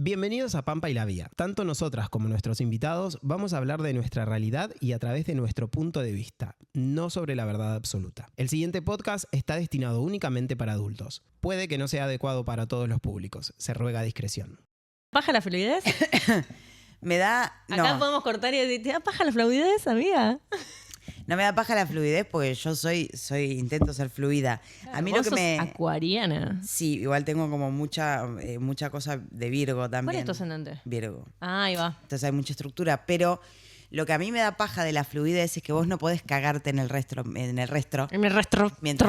Bienvenidos a Pampa y la Vía. Tanto nosotras como nuestros invitados vamos a hablar de nuestra realidad y a través de nuestro punto de vista, no sobre la verdad absoluta. El siguiente podcast está destinado únicamente para adultos. Puede que no sea adecuado para todos los públicos. Se ruega discreción. ¿Paja la fluidez? Me da... Acá No, podemos cortar y decir, ¿te da paja la fluidez, amiga? no me da paja la fluidez porque yo intento ser fluida. Claro, a mí vos lo que sos me... acuariana. Sí, igual tengo como mucha cosa de Virgo también. ¿Cuál es tu ascendente? Virgo. Ah, ahí va. Entonces hay mucha estructura, pero lo que a mí me da paja de la fluidez es que vos no podés cagarte en el resto mientras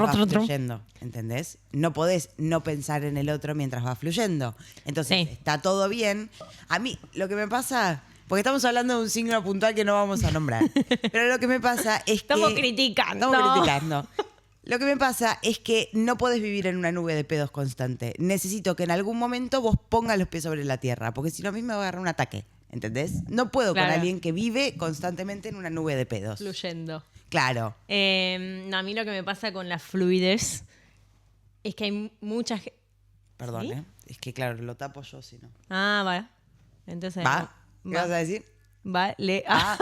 vas fluyendo, ¿entendés? No podés no pensar en el otro mientras va fluyendo. Entonces, Sí. está todo bien. A mí, lo que me pasa... Porque estamos hablando de un signo puntual que no vamos a nombrar. Pero lo que me pasa es Estamos que... criticando. Estamos criticando. Lo que me pasa es que no podés vivir en una nube de pedos constante. Necesito que en algún momento vos pongas los pies sobre la tierra, porque si no a mí me va a agarrar un ataque, ¿entendés? No puedo Claro. con alguien que vive constantemente en una nube de pedos. Fluyendo. Claro. No, a mí lo que me pasa con la fluidez es que hay mucha gente... Perdón, ¿Sí? Es que claro, lo tapo yo si no. Ah, va. Entonces... ¿Va? ¿Qué vas a decir? Vale. Ah,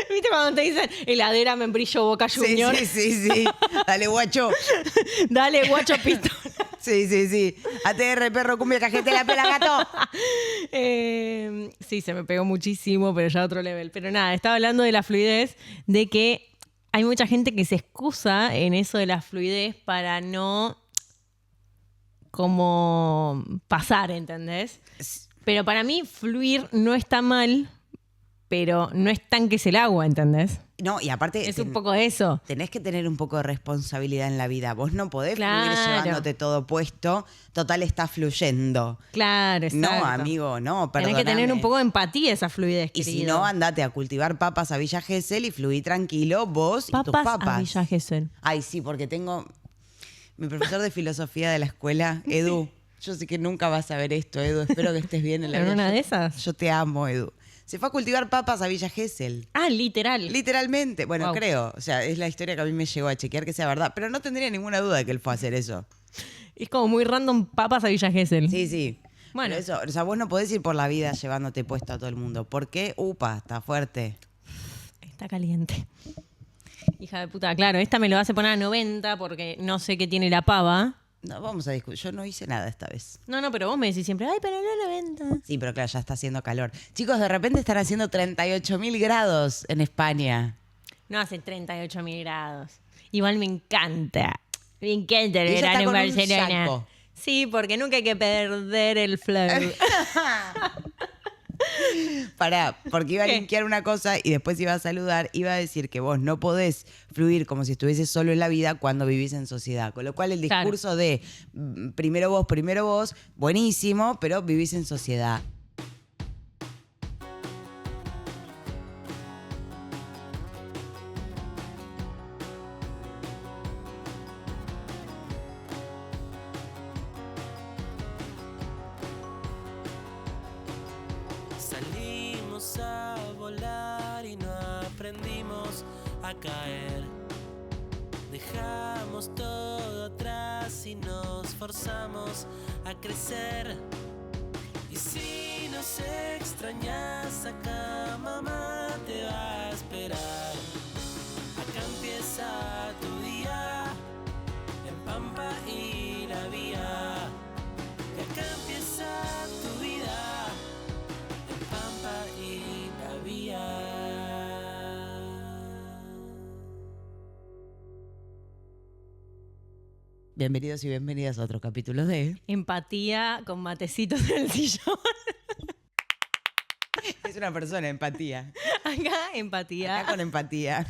¿Viste cuando te dicen heladera, membrillo, Boca sí, Junior? sí. Dale, guacho. Dale, guacho, pistola. Sí. ATR, perro, cumbia, cajete, la pela, gato. Sí, se me pegó muchísimo, pero ya a otro level. Pero nada, estaba hablando de la fluidez, de que hay mucha gente que se excusa en eso de la fluidez para no como pasar, ¿entendés? Pero para mí fluir no está mal, pero no estanques el agua, ¿entendés? No, y aparte... Es un poco eso. Tenés que tener un poco de responsabilidad en la vida. Vos no podés Claro. fluir llevándote todo puesto. Total, está fluyendo. Claro, exacto. No, amigo, no, Tenés perdóname. que tener un poco de empatía esa fluidez, Y si querido. no, andate a cultivar papas a Villa Gesell y fluí tranquilo vos y tus Papas papas. a Villa Gesell. Ay, sí, porque tengo... Mi profesor de filosofía de la escuela, Edu. Yo sé que nunca vas a ver esto, Edu. Espero que estés bien en la ¿En vida. una Yo- de esas? Yo te amo, Edu. Se fue a cultivar papas a Villa Gesell. Ah, literal. Literalmente. Bueno, Wow. creo. O sea, es la historia que a mí me llegó a chequear que sea verdad. Pero no tendría ninguna duda de que él fue a hacer eso. Es como muy random papas a Villa Gesell. Sí. Bueno. Pero eso, o sea, vos no podés ir por la vida llevándote puesto a todo el mundo. ¿Por qué? Upa, está fuerte. Está caliente. Hija de puta, claro, esta me lo hace poner a 90 porque no sé qué tiene la pava. No, vamos a discutir. Yo no hice nada esta vez. No, pero vos me decís siempre, ay, pero no 90. Sí, pero claro, ya está haciendo calor. Chicos, de repente están haciendo 38.000 grados en España. No hace 38.000 grados. Igual me encanta. Me encanta el Y ella verano está en con un Barcelona. saco. Sí, porque nunca hay que perder el flow. Pará, porque iba a ¿Qué? linkear una cosa y después iba a saludar, iba a decir que vos no podés fluir como si estuvieses solo en la vida cuando vivís en sociedad. Con lo cual el Claro. discurso de primero vos, buenísimo, pero vivís en sociedad. Salimos a volar y no aprendimos a caer. Dejamos todo atrás y nos forzamos a crecer. Y si nos extrañas acá, mamá te va a esperar. Acá empieza tu día, en Pampa y la Vía. Y acá empieza tu vida, en Pampa y la Vía. Bienvenidos y bienvenidas a otro capítulo de... Empatía con matecitos en el sillón. Es una persona, empatía. Acá, empatía. Acá con empatía.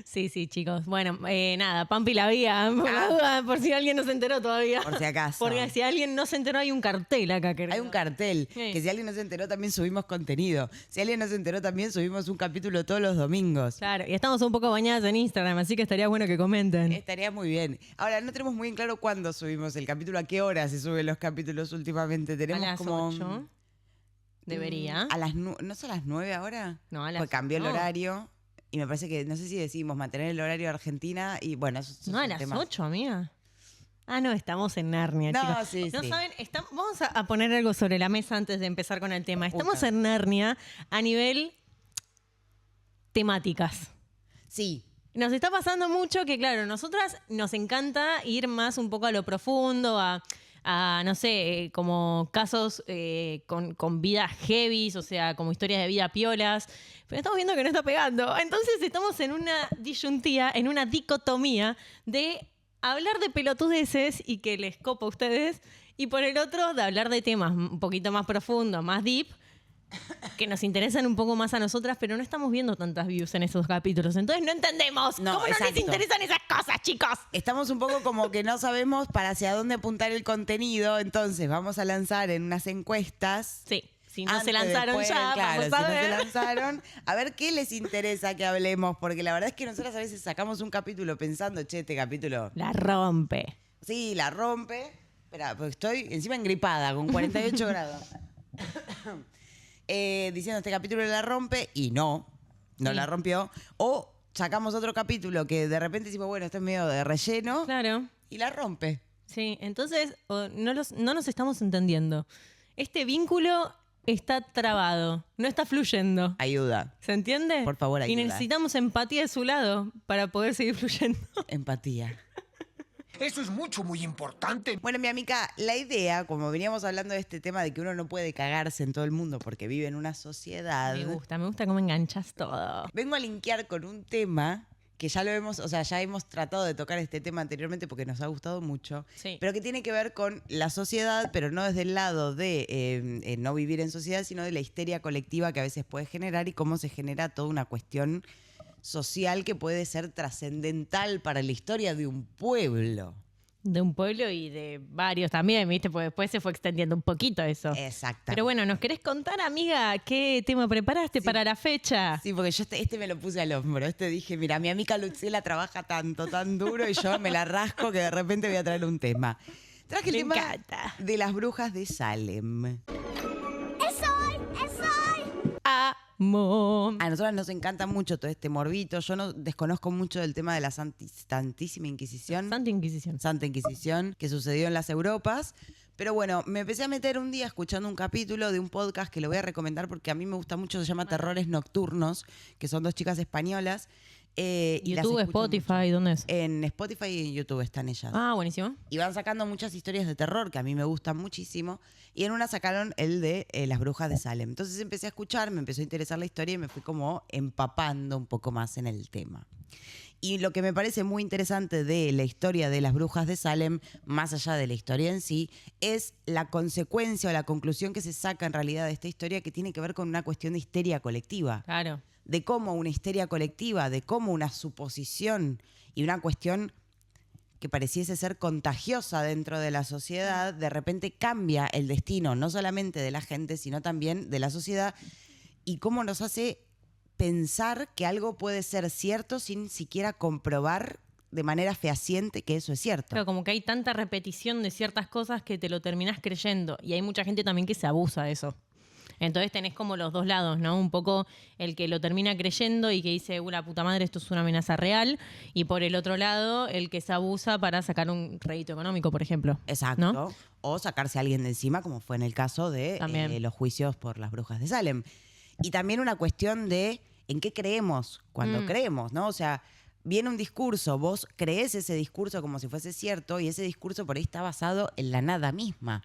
Sí, chicos. Bueno, nada, Pampi la Vía, por la duda, por si alguien no se enteró todavía. Por si acaso. Porque si alguien no se enteró, hay un cartel acá, querido. Hay un cartel, Sí. que si alguien no se enteró también subimos contenido. Si alguien no se enteró también subimos un capítulo todos los domingos. Claro, y estamos un poco bañadas en Instagram, así que estaría bueno que comenten. Estaría muy bien. Ahora, no tenemos muy en claro cuándo subimos el capítulo, a qué hora se suben los capítulos últimamente. Tenemos a las como... 8. Debería. A las ¿no son las 9 ahora? No, a las Pues cambió el no. horario. Y me parece que, no sé si decimos mantener el horario de Argentina y bueno, eso No, a son las temas. 8, amiga. No, estamos en Narnia, No, chicos. sí, ¿No sí. saben? Vamos a poner algo sobre la mesa antes de empezar con el tema. Estamos en Narnia a nivel temáticas. Sí. Nos está pasando mucho que, claro, nosotras nos encanta ir más un poco a lo profundo, a no sé, como casos con vidas heavies, o sea, como historias de vida piolas. Pero estamos viendo que no está pegando. Entonces estamos en una disyuntía, en una dicotomía de hablar de pelotudeces y que les copa a ustedes, y por el otro, de hablar de temas un poquito más profundos, más deep, que nos interesan un poco más a nosotras, pero no estamos viendo tantas views en esos capítulos. Entonces no entendemos. No, ¿Cómo no exacto. les interesan esas cosas, chicos? Estamos un poco como que no sabemos para hacia dónde apuntar el contenido, entonces vamos a lanzar en unas encuestas. Sí, si no Antes, se lanzaron después, ya, claro, vamos a si no ver. se lanzaron, a ver qué les interesa que hablemos, porque la verdad es que nosotras a veces sacamos un capítulo pensando, che, este capítulo, La rompe. sí, la rompe. Espera, porque estoy encima engripada, con 48 grados. Diciendo este capítulo la rompe y no Sí. la rompió. O sacamos otro capítulo que de repente decimos, bueno, esto es medio de relleno Claro. y la rompe. Sí, entonces no nos estamos entendiendo. Este vínculo está trabado, no está fluyendo. Ayuda. ¿Se entiende? Por favor, Y ayuda. necesitamos empatía de su lado para poder seguir fluyendo. Empatía. Eso es muy importante. Bueno, mi amiga, la idea, como veníamos hablando de este tema de que uno no puede cagarse en todo el mundo porque vive en una sociedad, Me gusta cómo enganchas todo. vengo a linkear con un tema que ya lo hemos, o sea, ya hemos tratado de tocar este tema anteriormente porque nos ha gustado mucho, Sí. pero que tiene que ver con la sociedad, pero no desde el lado de no vivir en sociedad, sino de la histeria colectiva que a veces puede generar y cómo se genera toda una cuestión social que puede ser trascendental para la historia de un pueblo. De un pueblo y de varios también, ¿viste? Porque después se fue extendiendo un poquito eso. Exacto. Pero bueno, ¿nos querés contar, amiga, qué tema preparaste para la fecha? Sí, porque yo este me lo puse al hombro. Dije, mira, mi amiga Luciela trabaja tanto, tan duro y yo me la rasco que de repente voy a traer un tema. Traje el Me tema encanta. de las brujas de Salem. Amo. A nosotros nos encanta mucho todo este morbito. Yo no desconozco mucho del tema de la Santísima Inquisición. Santa Inquisición. Santa Inquisición, que sucedió en las Europas. Pero bueno, me empecé a meter un día escuchando un capítulo de un podcast que lo voy a recomendar porque a mí me gusta mucho, se llama Terrores Nocturnos, que son 2 chicas españolas. Y las YouTube, escucho Spotify, mucho. ¿dónde es? En Spotify y en YouTube están ellas. Buenísimo. Y van sacando muchas historias de terror que a mí me gustan muchísimo. Y en una sacaron el de las brujas de Salem. Entonces empecé a escuchar, me empezó a interesar la historia y me fui como empapando un poco más en el tema. Y lo que me parece muy interesante de la historia de las brujas de Salem, más allá de la historia en sí, es la consecuencia o la conclusión que se saca en realidad de esta historia que tiene que ver con una cuestión de histeria colectiva. Claro. De cómo una histeria colectiva, de cómo una suposición y una cuestión que pareciese ser contagiosa dentro de la sociedad, de repente cambia el destino, no solamente de la gente, sino también de la sociedad, y cómo nos hace pensar que algo puede ser cierto sin siquiera comprobar de manera fehaciente que eso es cierto. Claro, como que hay tanta repetición de ciertas cosas que te lo terminás creyendo. Y hay mucha gente también que se abusa de eso. Entonces tenés como los dos lados, ¿no? Un poco el que lo termina creyendo y que dice, la puta madre, esto es una amenaza real. Y por el otro lado, el que se abusa para sacar un rédito económico, por ejemplo. Exacto. ¿No? O sacarse a alguien de encima, como fue en el caso de También. los juicios por las brujas de Salem. Y también una cuestión de en qué creemos cuando creemos, ¿no? O sea, viene un discurso, vos creés ese discurso como si fuese cierto y ese discurso por ahí está basado en la nada misma.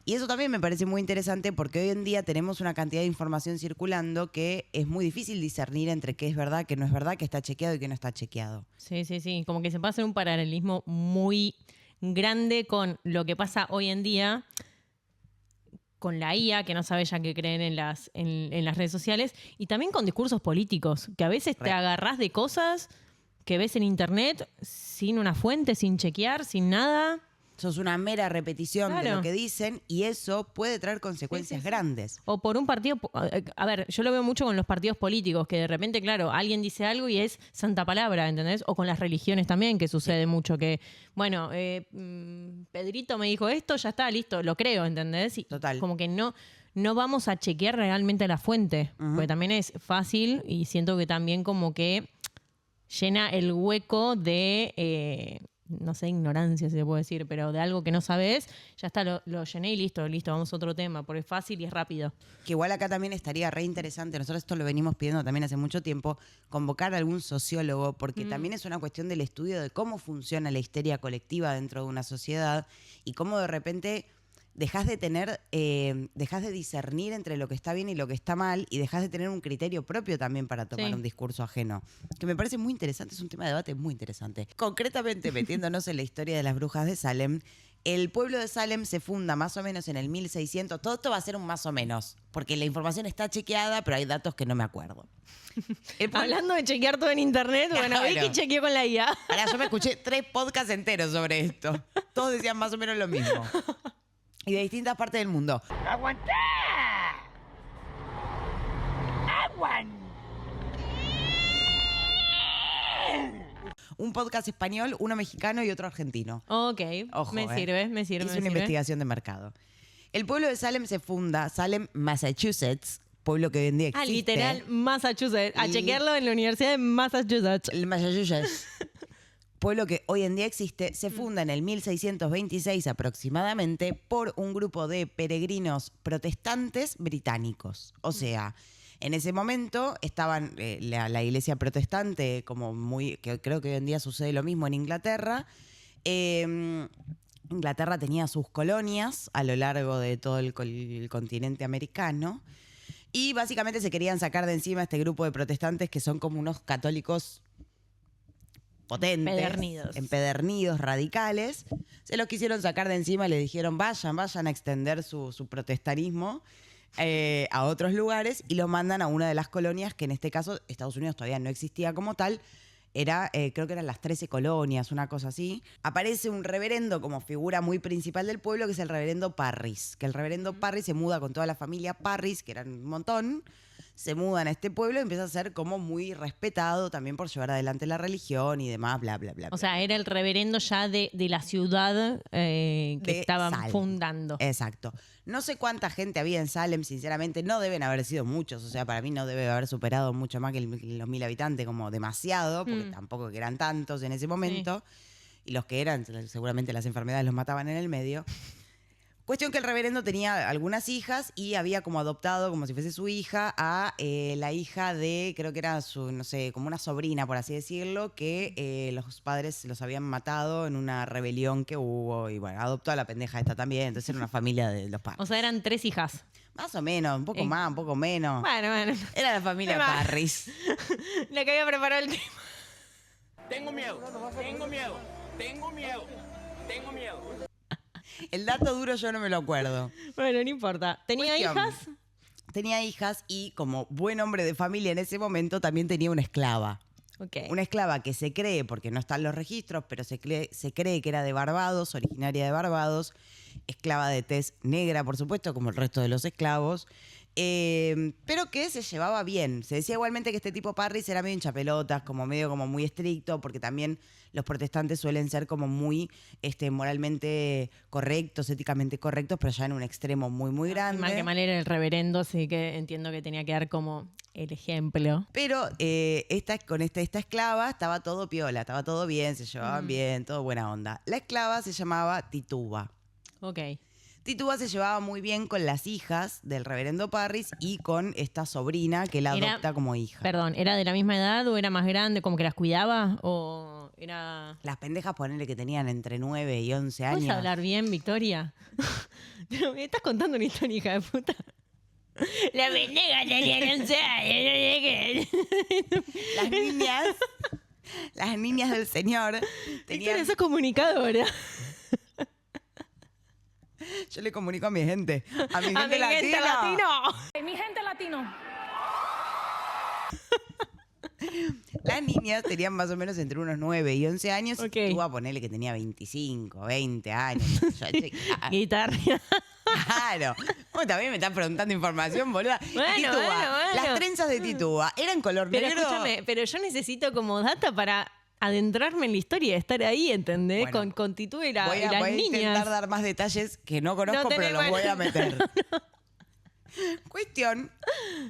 Y eso también me parece muy interesante porque hoy en día tenemos una cantidad de información circulando que es muy difícil discernir entre qué es verdad, qué no es verdad, qué está chequeado y qué no está chequeado. Sí, sí, sí. Como que se puede hacer un paralelismo muy grande con lo que pasa hoy en día con la IA, que no sabe ya qué creen en las redes sociales, y también con discursos políticos, que a veces te agarrás de cosas que ves en internet sin una fuente, sin chequear, sin nada. Sos una mera repetición de Claro. lo que dicen y eso puede traer consecuencias grandes. O por un partido, a ver, yo lo veo mucho con los partidos políticos, que de repente, claro, alguien dice algo y es santa palabra, ¿entendés? O con las religiones también, que sucede mucho, que, bueno, Pedrito me dijo esto, ya está, listo, lo creo, ¿entendés? Y Total. como que no vamos a chequear realmente la fuente, porque también es fácil y siento que también como que llena el hueco de no sé, ignorancia, si se puede decir, pero de algo que no sabes, ya está, lo llené y listo, vamos a otro tema, porque es fácil y es rápido. Que igual acá también estaría re interesante, nosotros esto lo venimos pidiendo también hace mucho tiempo, convocar a algún sociólogo, porque también es una cuestión del estudio de cómo funciona la histeria colectiva dentro de una sociedad y cómo de repente dejás de discernir entre lo que está bien y lo que está mal y dejás de tener un criterio propio también para tomar un discurso ajeno. Que me parece muy interesante, es un tema de debate muy interesante. Concretamente, metiéndonos en la historia de las brujas de Salem, el pueblo de Salem se funda más o menos en el 1600. Todo esto va a ser un más o menos, porque la información está chequeada, pero hay datos que no me acuerdo. Hablando de chequear todo en internet, bueno, Vicky chequeó con la IA. Ahora, yo me escuché 3 podcasts enteros sobre esto. Todos decían más o menos lo mismo. Y de distintas partes del mundo. ¡Aguantá! ¡Aguan! Un podcast español, uno mexicano y otro argentino. Ok, Ojo, me sirve. Es una investigación de mercado. El pueblo de Salem se funda, Salem, Massachusetts, pueblo que hoy en día existe. Literal, Massachusetts. A chequearlo en la Universidad de Massachusetts. El Massachusetts. Pueblo que hoy en día existe, se funda en el 1626 aproximadamente por un grupo de peregrinos protestantes británicos. O sea, en ese momento estaban la iglesia protestante, que creo que hoy en día sucede lo mismo en Inglaterra. Inglaterra tenía sus colonias a lo largo de todo el continente americano. Y básicamente se querían sacar de encima a este grupo de protestantes que son como unos católicos potentes, empedernidos, radicales. Se los quisieron sacar de encima y le dijeron vayan a extender su protestanismo a otros lugares y lo mandan a una de las colonias que en este caso Estados Unidos todavía no existía como tal. Creo que eran las 13 colonias, una cosa así. Aparece un reverendo como figura muy principal del pueblo, que es el reverendo Parris. Que el reverendo Parris se muda con toda la familia Parris, que eran un montón. Se mudan a este pueblo y empieza a ser como muy respetado también por llevar adelante la religión y demás, bla, bla, bla. O sea, era el reverendo ya de la ciudad que estaban Salem. Fundando. Exacto. No sé cuánta gente había en Salem, sinceramente, no deben haber sido muchos. O sea, para mí no debe haber superado mucho más que los 1000 habitantes, como demasiado, porque tampoco que eran tantos en ese momento. Sí. Y los que eran, seguramente las enfermedades los mataban en el medio. Cuestión que el reverendo tenía algunas hijas y había como adoptado, como si fuese su hija, a la hija de, creo que era su, no sé, como una sobrina, por así decirlo, que los padres los habían matado en una rebelión que hubo. Y bueno, adoptó a la pendeja esta también, entonces era una familia de los Parris. O sea, eran 3 hijas. Más o menos, un poco más, un poco menos. Bueno. Era la familia Parris. La que había preparado el tema. Tengo miedo. El dato duro yo no me lo acuerdo. Bueno, no importa. ¿Tenía hijas? Tenía hijas y como buen hombre de familia en ese momento también tenía una esclava. Okay. Una esclava que se cree, porque no están los registros, pero se cree que era de Barbados, originaria de Barbados, esclava de tez negra, por supuesto, como el resto de los esclavos, pero que se llevaba bien. Se decía igualmente que este tipo Parris era medio hinchapelotas, como medio como muy estricto, porque también los protestantes suelen ser como muy moralmente correctos, éticamente correctos, pero ya en un extremo muy, muy grande. Mal que mal era el reverendo, así que entiendo que tenía que dar como el ejemplo. Pero con esta esclava estaba todo piola, estaba todo bien, se llevaban bien, todo buena onda. La esclava se llamaba Tituba. Ok. Tituba se llevaba muy bien con las hijas del reverendo Parris y con esta sobrina que la adopta como hija. Perdón, ¿era de la misma edad o era más grande, como que las cuidaba o era...? Las pendejas, ponele que tenían entre 9 y 11 años. ¿Puedes hablar bien, Victoria? ¿Me estás contando una historia, hija de puta? La pendeja tenía 11 años. Las niñas del señor tenían... Victoria, sos comunicadora. Yo le comunico a mi gente. A mi gente latina. Mi gente latino. Las niñas tenían más o menos entre unos 9 y 11 años. Okay. Tú vas a ponerle que tenía 25, 20 años. Guitarra. Claro. Vos también me estás preguntando información, boluda. Bueno, Tituba. bueno. Las trenzas de Tituba eran color Pero negro. escúchame, pero yo necesito como data para adentrarme en la historia, estar ahí, ¿entendés? Bueno, con Tituba y las voy a niñas. intentar dar más detalles que no conozco, No tenés, pero los voy a meter. Cuestión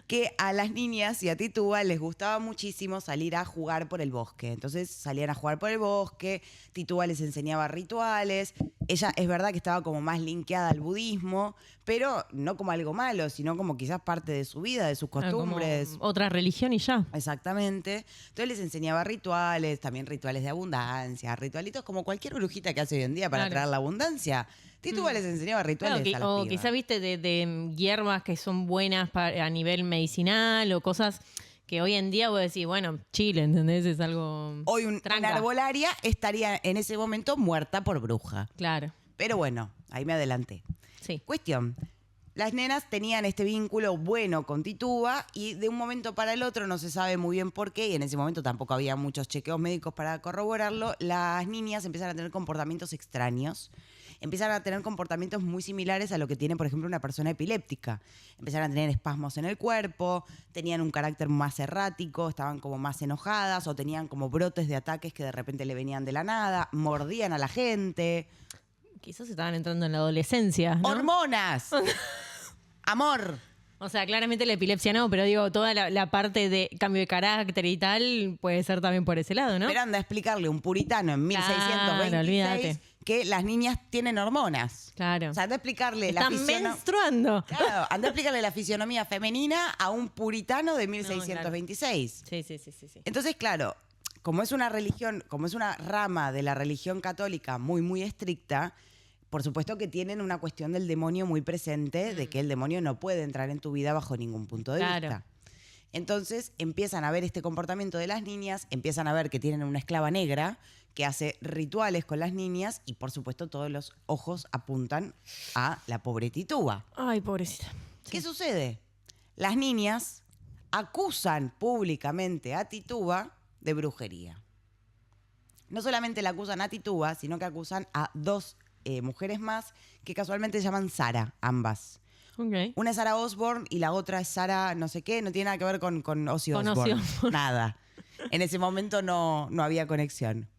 que a las niñas y a Titúa les gustaba muchísimo salir a jugar por el bosque. Entonces salían a jugar por el bosque, Titúa les enseñaba rituales. Ella es verdad que estaba como más linkeada al budismo, pero no como algo malo, sino como quizás parte de su vida, de sus costumbres. Como otra religión y ya. Exactamente. Entonces les enseñaba rituales, también rituales de abundancia, ritualitos como cualquier brujita que hace hoy en día para traer la abundancia. Titúa les enseñaba rituales a las O pibas. quizás, viste, de hierbas que son buenas a nivel medicinal o cosas que hoy en día vos decís, bueno, Chile, ¿entendés? Es algo Hoy una tranca. arbolaria estaría en ese momento muerta por bruja. Claro, Pero bueno, ahí me adelanté. sí. Cuestión. Las nenas tenían este vínculo bueno con Titúa y de un momento para el otro, no se sabe muy bien por qué, y en ese momento tampoco había muchos chequeos médicos para corroborarlo, las niñas empezaron a tener comportamientos extraños. Empezaron a tener comportamientos muy similares a lo que tiene, por ejemplo, una persona epiléptica. Empezaron a tener espasmos en el cuerpo, tenían un carácter más errático, estaban como más enojadas o tenían como brotes de ataques que de repente le venían de la nada, mordían a la gente. Quizás estaban entrando en la adolescencia, ¿no? ¡Hormonas! ¡Amor! O sea, claramente la epilepsia no, pero digo, toda la parte de cambio de carácter y tal puede ser también por ese lado, ¿no? Pero anda a explicarle a un puritano en 1626 olvídate. que las niñas tienen hormonas. Claro. O sea, anda a explicarle la Están fisionomía. menstruando. Claro, anda a explicarle la fisionomía femenina a un puritano de 1626. Sí, sí, sí, sí, sí. Entonces, claro, como es una religión, como es una rama de la religión católica muy, muy estricta, por supuesto que tienen una cuestión del demonio muy presente, de que el demonio no puede entrar en tu vida bajo ningún punto de Claro. vista. Entonces empiezan a ver este comportamiento de las niñas, empiezan a ver que tienen una esclava negra que hace rituales con las niñas y por supuesto todos los ojos apuntan a la pobre Titúa. Ay, pobrecita. ¿Qué sucede? Las niñas acusan públicamente a Titúa de brujería. No solamente la acusan a Titúa, sino que acusan a dos mujeres más que casualmente se llaman Sara, ambas. Ok. Una es Sara Osborne y la otra es Sara no sé qué, no tiene nada que ver con Ozzy Con Osbourne. Ozzy Osbourne. Nada. En ese momento no había conexión.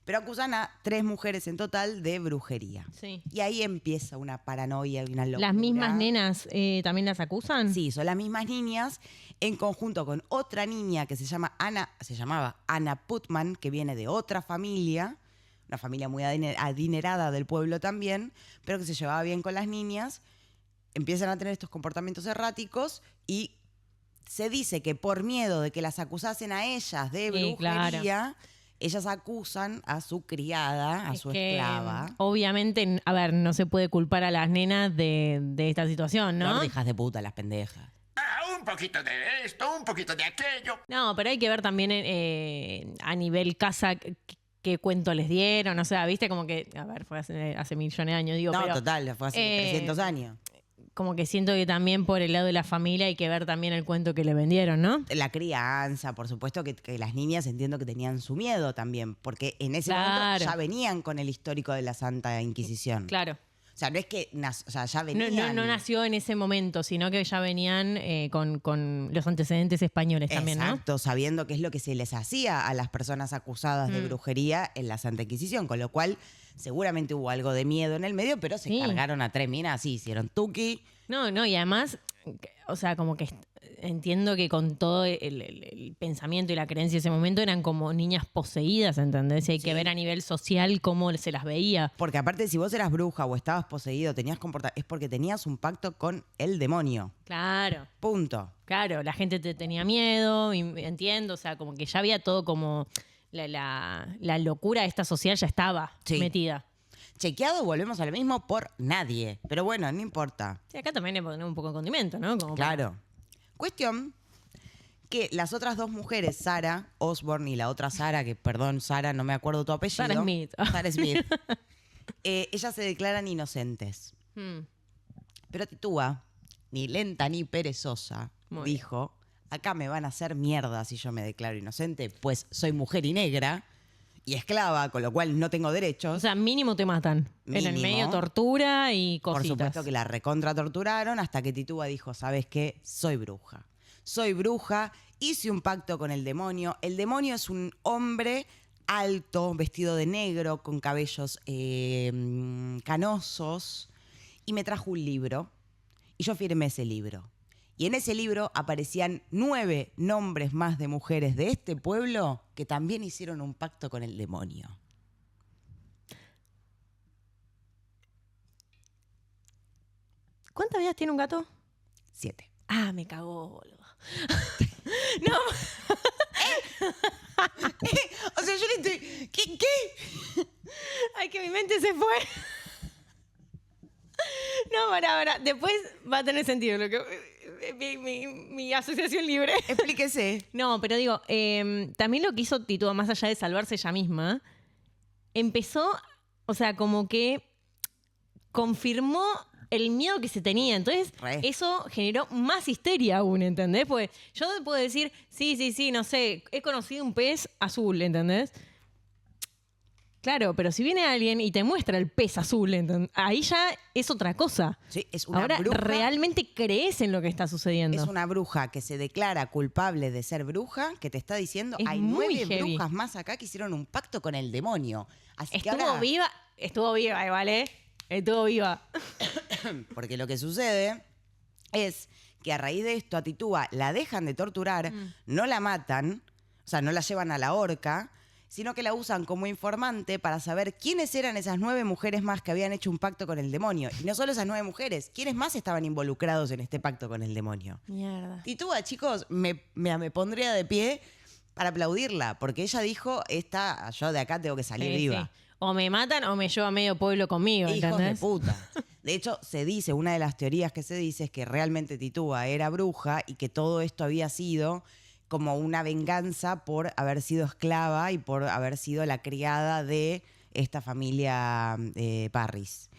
Pero acusan a 3 mujeres en total de brujería. Sí. Y ahí empieza una paranoia y una locura. ¿Las mismas nenas también las acusan? Sí, son las mismas niñas en conjunto con otra niña que se llamaba Anna Putman, que viene de otra familia, una familia muy adinerada del pueblo también, pero que se llevaba bien con las niñas. Empiezan a tener estos comportamientos erráticos y se dice que por miedo de que las acusasen a ellas de brujería, claro. ellas acusan a su criada, a Es su que, esclava. obviamente, a ver, no se puede culpar a las nenas de esta situación, ¿no? Gorda, hijas de puta, las pendejas. Un poquito de esto, un poquito de aquello. No, pero hay que ver también a nivel casa qué cuento les dieron, o sea, viste como que, a ver, fue hace millones de años, digo, No, pero total, fue hace 300 años. como que siento que también por el lado de la familia hay que ver también el cuento que le vendieron, ¿no? La crianza, por supuesto que las niñas entiendo que tenían su miedo también, porque en ese momento Claro. ya venían con el histórico de la Santa Inquisición. Claro. O sea, no es que ya No, venían. no nació en ese momento, sino que ya venían con los antecedentes españoles también, ¿no? Exacto, sabiendo qué es lo que se les hacía a las personas acusadas de brujería en la Santa Inquisición, con lo cual seguramente hubo algo de miedo en el medio, pero se Sí. cargaron a 3 minas, sí, hicieron tuki. No, y además, o sea, como que entiendo que con todo el pensamiento y la creencia de ese momento eran como niñas poseídas, ¿entendés? Y hay que ver a nivel social cómo se las veía. Porque aparte, si vos eras bruja o estabas poseído, es porque tenías un pacto con el demonio. Claro. Punto. Claro, la gente te tenía miedo, y entiendo, o sea, como que ya había todo como la locura esta social ya estaba Sí. metida. Chequeado, volvemos a lo mismo por nadie. Pero bueno, no importa. Sí, acá también le ponemos un poco de condimento, ¿no? Como para- Claro. Cuestión que las otras 2 mujeres, Sara Osborne y la otra Sara, que perdón, Sara, no me acuerdo tu apellido. Sara Smith. Sara Smith. Ellas se declaran inocentes. Hmm. Pero Titúa, ni lenta ni perezosa, Muy dijo, acá me van a hacer mierda si yo me declaro inocente, pues soy mujer y negra y esclava, con lo cual no tengo derechos. O sea, mínimo te matan. En el Mínimo. medio tortura y Por cositas. supuesto que la recontra torturaron hasta que Titúa dijo, ¿sabes qué? Soy bruja. Soy bruja, hice un pacto con el demonio. El demonio es un hombre alto, vestido de negro, con cabellos canosos, y me trajo un libro. Y yo firmé ese libro. Y en ese libro aparecían 9 nombres más de mujeres de este pueblo que también hicieron un pacto con el demonio. ¿Cuántas vidas tiene un gato? 7. Ah, me cagó, boludo. No. O sea, yo le estoy... ¿Qué? Ay, que mi mente se fue. No, pará. Después va a tener sentido lo que mi asociación libre. Explíquese. No, pero digo, también lo que hizo Titúa, más allá de salvarse ella misma, empezó, o sea, como que confirmó el miedo que se tenía. Entonces, eso generó más histeria aún, ¿entendés? Pues yo te puedo decir, sí, no sé, he conocido un pez azul, ¿entendés? Claro, pero si viene alguien y te muestra el pez azul, ¿entendés? Ahí ya es otra cosa. Sí, es una Ahora bruja. realmente crees en lo que está sucediendo. Es una bruja que se declara culpable de ser bruja, que te está diciendo, Es hay muy 9 heavy. brujas más acá que hicieron un pacto con el demonio. Así que Estuvo ahora, viva, ¿vale? Estuvo viva. porque lo que sucede es que a raíz de esto a Titúa la dejan de torturar, no la matan, o sea, no la llevan a la horca, sino que la usan como informante para saber quiénes eran esas 9 mujeres más que habían hecho un pacto con el demonio. Y no solo esas 9 mujeres, quiénes más estaban involucrados en este pacto con el demonio. Mierda. Titúa, chicos, me pondría de pie para aplaudirla, porque ella dijo, yo de acá tengo que salir Sí, viva. sí. O me matan o me llevo a medio pueblo conmigo, Hijos ¿entendés? de puta. De hecho, se dice, una de las teorías que se dice es que realmente Titúa era bruja y que todo esto había sido como una venganza por haber sido esclava y por haber sido la criada de esta familia Parris.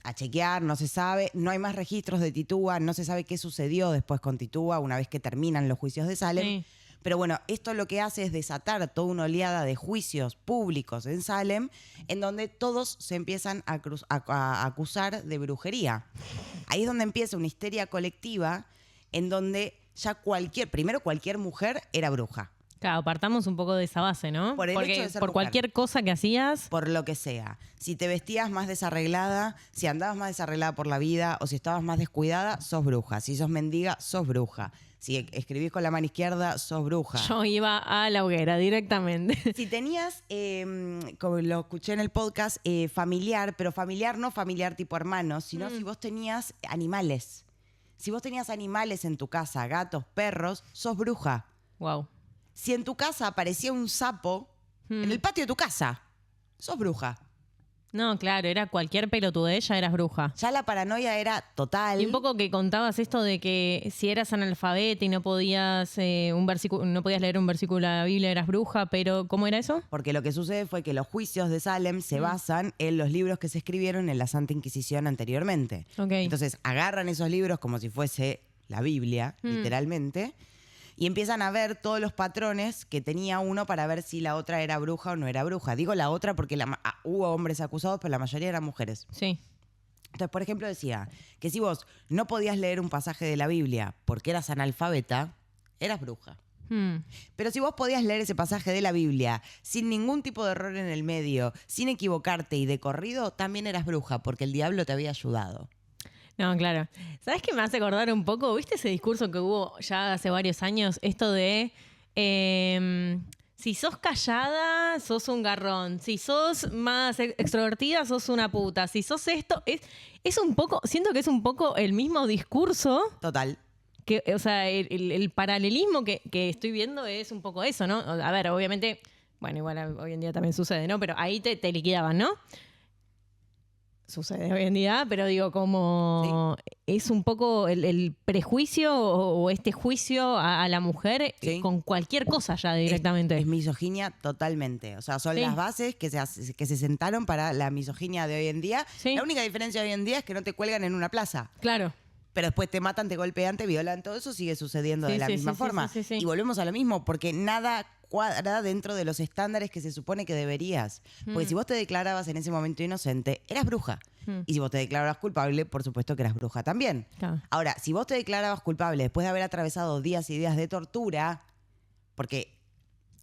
A chequear, no se sabe, no hay más registros de Titúa, no se sabe qué sucedió después con Titúa una vez que terminan los juicios de Salem. Sí. Pero bueno, esto lo que hace es desatar toda una oleada de juicios públicos en Salem, en donde todos se empiezan a acusar de brujería. Ahí es donde empieza una histeria colectiva, en donde ya cualquier mujer era bruja. Claro, partamos un poco de esa base, ¿no? Por el Porque hecho de ser por mujer. cualquier cosa que hacías, Por lo que sea. Si te vestías más desarreglada, si andabas más desarreglada por la vida o si estabas más descuidada, sos bruja. Si sos mendiga, sos bruja. Si escribís con la mano izquierda, sos bruja. yo iba a la hoguera directamente. Si tenías, como lo escuché en el podcast, familiar, pero familiar no familiar tipo hermanos, sino si vos tenías animales. Si vos tenías animales en tu casa, gatos, perros, sos bruja. Wow. Si en tu casa aparecía un sapo, en el patio de tu casa, sos bruja. No, claro, era cualquier pelotudez, ya eras bruja. Ya la paranoia era total. Y un poco que contabas esto de que si eras analfabeta y no podías no podías leer un versículo de la Biblia, eras bruja, pero ¿cómo era eso? Porque lo que sucede fue que los juicios de Salem se basan en los libros que se escribieron en la Santa Inquisición anteriormente. Ok. Entonces agarran esos libros como si fuese la Biblia, literalmente, y empiezan a ver todos los patrones que tenía uno para ver si la otra era bruja o no era bruja. Digo la otra porque hubo hombres acusados, pero la mayoría eran mujeres. Sí. Entonces, por ejemplo, decía que si vos no podías leer un pasaje de la Biblia porque eras analfabeta, eras bruja. Pero si vos podías leer ese pasaje de la Biblia sin ningún tipo de error en el medio, sin equivocarte y de corrido, también eras bruja porque el diablo te había ayudado. No, claro. ¿Sabes qué me hace acordar un poco? ¿Viste ese discurso que hubo ya hace varios años? Esto de si sos callada, sos un garrón. Si sos más extrovertida, sos una puta. Si sos esto, es un poco, siento que es un poco el mismo discurso. Total. Que, o sea, el paralelismo que estoy viendo es un poco eso, ¿no? A ver, obviamente, bueno, igual hoy en día también sucede, ¿no? Pero ahí te liquidaban, ¿no? Sucede hoy en día, pero digo, como es un poco el prejuicio o este juicio a la mujer con cualquier cosa ya directamente. Es misoginia totalmente. O sea, son las bases que se sentaron para la misoginia de hoy en día. Sí. La única diferencia hoy en día es que no te cuelgan en una plaza. Claro. Pero después te matan, te golpean, te violan, todo eso sigue sucediendo de la misma forma. Sí. Y volvemos a lo mismo, porque nada cuadra dentro de los estándares que se supone que deberías. Porque si vos te declarabas en ese momento inocente, eras bruja. Y si vos te declarabas culpable, por supuesto que eras bruja también. Claro. Ahora, si vos te declarabas culpable después de haber atravesado días y días de tortura, porque